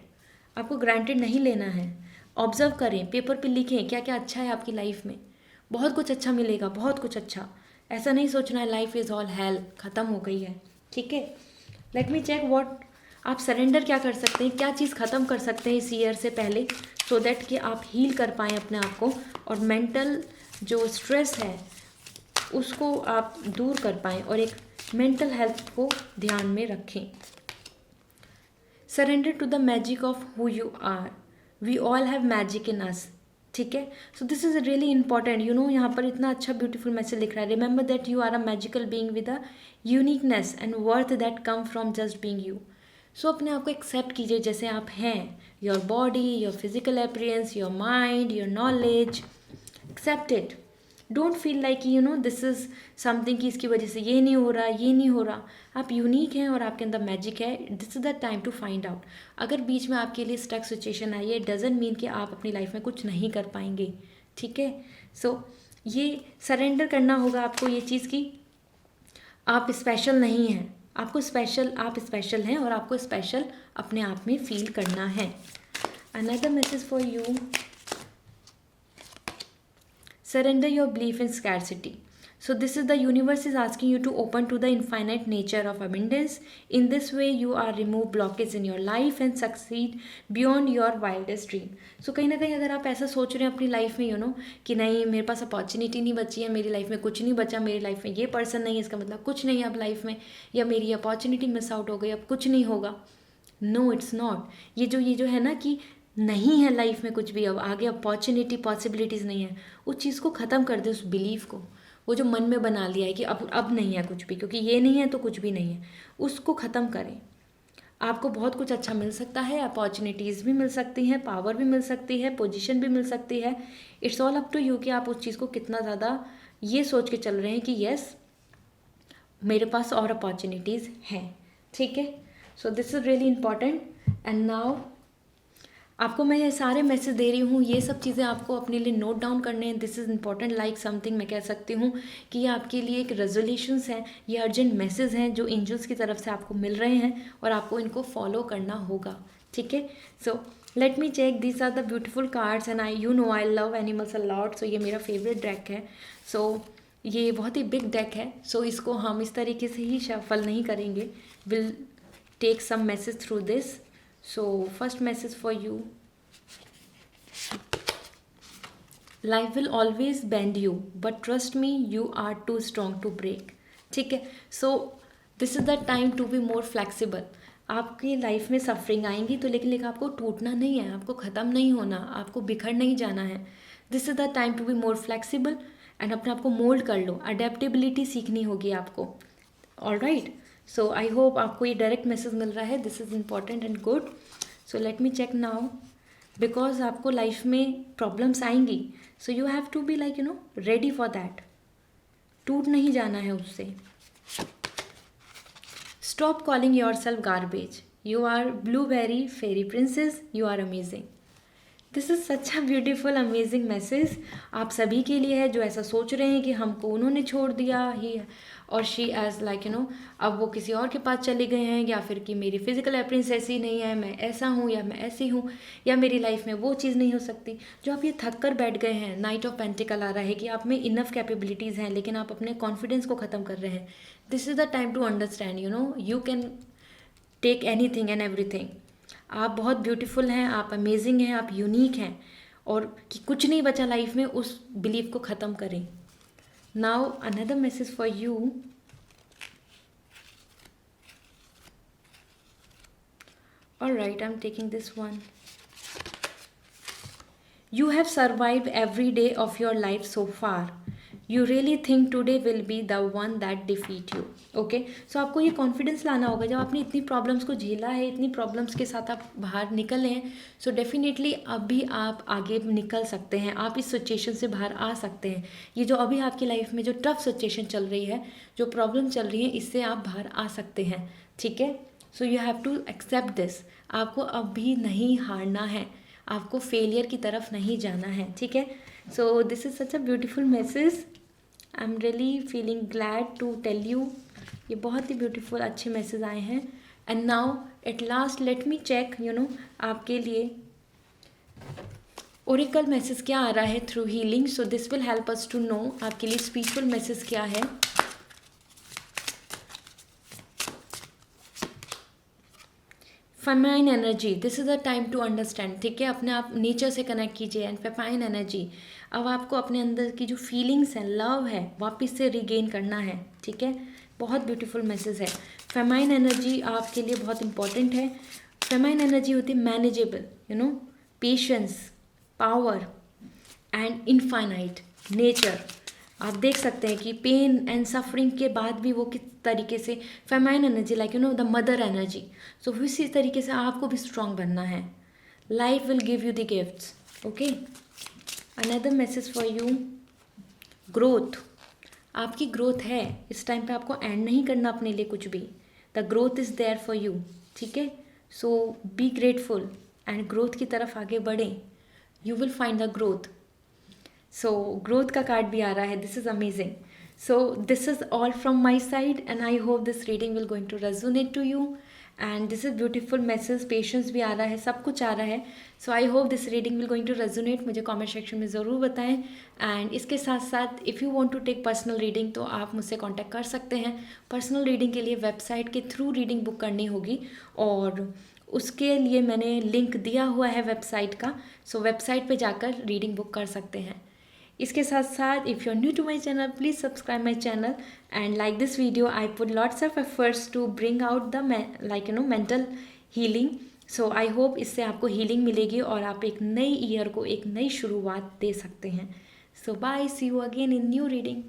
आपको ग्रांटेड नहीं लेना है। ऑब्जर्व करें, पेपर पे लिखें क्या क्या अच्छा है आपकी लाइफ में। बहुत कुछ अच्छा मिलेगा, बहुत कुछ अच्छा। ऐसा नहीं सोचना है लाइफ इज़ ऑल हेल, ख़त्म हो गई है। ठीक है, लेट मी चेक व्हाट आप सरेंडर क्या कर सकते हैं, क्या चीज़ ख़त्म कर सकते हैं इस ईयर से पहले, सो दैट कि आप हील कर पाएँ अपने आप को और मेंटल जो स्ट्रेस है उसको आप दूर कर पाएँ और एक मेंटल हेल्थ को ध्यान में रखें। Surrender to the magic of who you are. We all have magic in us. ठीक है, so this is really important. यहाँ पर इतना अच्छा ब्यूटीफुल मैसेज लिख रहा है। Remember that you are a magical being with a uniqueness and worth that come from just being you. So अपने आप को एक्सेप्ट कीजिए जैसे आप हैं। Your body, your physical appearance, your mind, your knowledge, accept it. Don't feel like this is something कि इसकी वजह से ये नहीं हो रहा, ये नहीं हो रहा। आप यूनिक हैं और आपके अंदर मैजिक है। This is the time to find out. अगर बीच में आपके लिए स्टक सिचुएशन आई है, इट डजेंट मीन कि आप अपनी लाइफ में कुछ नहीं कर पाएंगे। ठीक है, सो ये सरेंडर करना होगा आपको ये चीज़ की आप स्पेशल नहीं हैं। आप स्पेशल हैं और आपको स्पेशल अपने आप में फील करना है। Another message for you, surrender your belief in scarcity. So this is the universe is asking you to open to the infinite nature of abundance. In this way you are remove blockage in your life and succeed beyond your wildest dream. So कहीं ना कहीं अगर आप ऐसा सोच रहे हैं अपनी लाइफ में कि नहीं मेरे पास अपॉर्चुनिटी नहीं बची है, मेरी लाइफ में कुछ नहीं बचा, मेरी लाइफ में ये पर्सन नहीं है, इसका मतलब कुछ नहीं है अब लाइफ में, या मेरी अपॉर्चुनिटी मिस आउट हो गई, अब कुछ नहीं होगा। No, it's not. ये जो है ना कि नहीं है लाइफ में कुछ भी, अब आगे अपॉर्चुनिटी पॉसिबिलिटीज़ नहीं है, उस चीज़ को ख़त्म कर दे, उस बिलीफ को, वो जो मन में बना लिया है कि अब नहीं है कुछ भी, क्योंकि ये नहीं है तो कुछ भी नहीं है, उसको ख़त्म करें। आपको बहुत कुछ अच्छा मिल सकता है, अपॉर्चुनिटीज़ भी मिल सकती हैं, पावर भी मिल सकती है, पोजीशन भी मिल सकती है। It's all up to you कि आप उस चीज़ को कितना ज़्यादा ये सोच के चल रहे हैं कि येस मेरे पास और अपॉर्चुनिटीज़ हैं। ठीक है, so this is really important. And now आपको मैं ये सारे मैसेज दे रही हूँ, ये सब चीज़ें आपको अपने लिए नोट डाउन करने हैं। This is important like something, मैं कह सकती हूँ कि ये आपके लिए एक रेजोल्यूशंस हैं, ये अर्जेंट मैसेज हैं जो एंजल्स की तरफ से आपको मिल रहे हैं और आपको इनको फॉलो करना होगा। ठीक है, so let me check, this are the beautiful cards and I love animals a lot. So ये मेरा फेवरेट डेक है। सो ये बहुत ही बिग डेक है। सो इसको हम इस तरीके से ही शफल नहीं करेंगे, will take some message through this. So first message for you, life will always bend you but trust me you are too strong to break. ठीक है, so this is the time to be more flexible. आपकी life में suffering आएंगी तो लेकिन आपको टूटना नहीं है, आपको ख़त्म नहीं होना, आपको बिखर नहीं जाना है। This is the time to be more flexible and अपने आप को मोल्ड कर लो, अडेप्टेबिलिटी सीखनी होगी आपको। All right, so I hope आपको ये डायरेक्ट मैसेज मिल रहा है। This is important and good. So let me check now, because आपको लाइफ में प्रॉब्लम्स आएंगी, so you have to be like ready for that. टूट नहीं जाना है उससे। Stop calling yourself garbage, you are blueberry fairy princess, you are amazing. This is such a beautiful amazing message आप सभी के लिए है जो ऐसा सोच रहे हैं कि हमको उन्होंने छोड़ दिया ही और शी एज लाइक अब वो किसी और के पास चले गए हैं, या फिर कि मेरी फिजिकल अपीयरेंस ऐसी नहीं है, मैं ऐसा हूँ या मैं ऐसी हूँ, या मेरी लाइफ में वो चीज़ नहीं हो सकती। जो आप ये थक कर बैठ गए हैं, नाइट ऑफ पेंटिकल आ रहा है कि आप में इनफ कैपेबिलिटीज़ हैं लेकिन आप अपने कॉन्फिडेंस को ख़त्म कर रहे हैं। This is the time to understand you can take anything and everything. आप बहुत ब्यूटीफुल हैं, आप अमेजिंग हैं, आप यूनिक हैं, और कि कुछ नहीं बचा लाइफ में, उस बिलीव को ख़त्म करें। Now another message for you. Alright, I am taking this one. You have survived every day of your life so far. You really think today will be the one that defeat you. Okay, so आपको ये confidence लाना होगा। जब आपने इतनी problems को झेला है, इतनी प्रॉब्लम्स के साथ आप बाहर निकले हैं, सो डेफिनेटली अभी आप आगे निकल सकते हैं, आप इस सिचुएशन से बाहर आ सकते हैं। ये जो अभी आपकी लाइफ में जो टफ सिचुएशन चल रही है, जो प्रॉब्लम चल रही है, इससे आप बाहर आ सकते हैं। ठीक है, so you have to accept this. आपको अभी नहीं हारना है, आपको फेलियर की तरफ नहीं जाना है। ठीक है, so this is such a beautiful message. I am really feeling glad to tell you. ये बहुत ही ब्यूटीफुल अच्छे मैसेज आए हैं। And now at last let me check आपके लिए ओरेकल मैसेज क्या आ रहा है through healing. So this will help us to know आपके लिए स्पिरिचुअल मैसेज क्या है। Feminine energy, this is the time to understand. ठीक है, अपने आप नेचर से कनेक्ट कीजिए। एंड फेमाइन एनर्जी, अब आपको अपने अंदर की जो फीलिंग्स हैं, लव है, वापस से रिगेन करना है। ठीक है, बहुत ब्यूटीफुल मैसेज है। फेमाइन एनर्जी आपके लिए बहुत इंपॉर्टेंट है। फेमाइन एनर्जी होती है manageable, patience, power and infinite nature. आप देख सकते हैं कि पेन एंड सफरिंग के बाद भी वो किस तरीके से feminine energy like the mother energy. So इसी तरीके से आपको भी स्ट्रांग बनना है। Life will give you the gifts. Okay, another message for you, growth. आपकी ग्रोथ है, इस टाइम पे आपको एंड नहीं करना अपने लिए कुछ भी। The growth is there for you. ठीक है, so be grateful and growth की तरफ आगे बढ़ें। You will find the growth. So growth का कार्ड भी आ रहा है। This is amazing. So this is all from my side and I hope this reading will going to resonate to you. And this is beautiful message, patience भी आ रहा है, सब कुछ आ रहा है। सो I hope this reading will going to resonate. मुझे कमेंट सेक्शन में ज़रूर बताएं। एंड इसके साथ साथ if you want to take personal reading तो आप मुझसे कांटेक्ट कर सकते हैं। पर्सनल रीडिंग के लिए वेबसाइट के थ्रू रीडिंग बुक करनी होगी, और उसके लिए मैंने लिंक दिया हुआ है वेबसाइट का। सो वेबसाइट पे जाकर रीडिंग बुक कर सकते हैं। इसके साथ साथ if you are new to my channel please subscribe my channel and like this video. I put lots of efforts to bring out the mental healing. So I hope इससे आपको healing मिलेगी और आप एक नई ईयर को एक नई शुरुआत दे सकते हैं। So bye, see you again in new reading.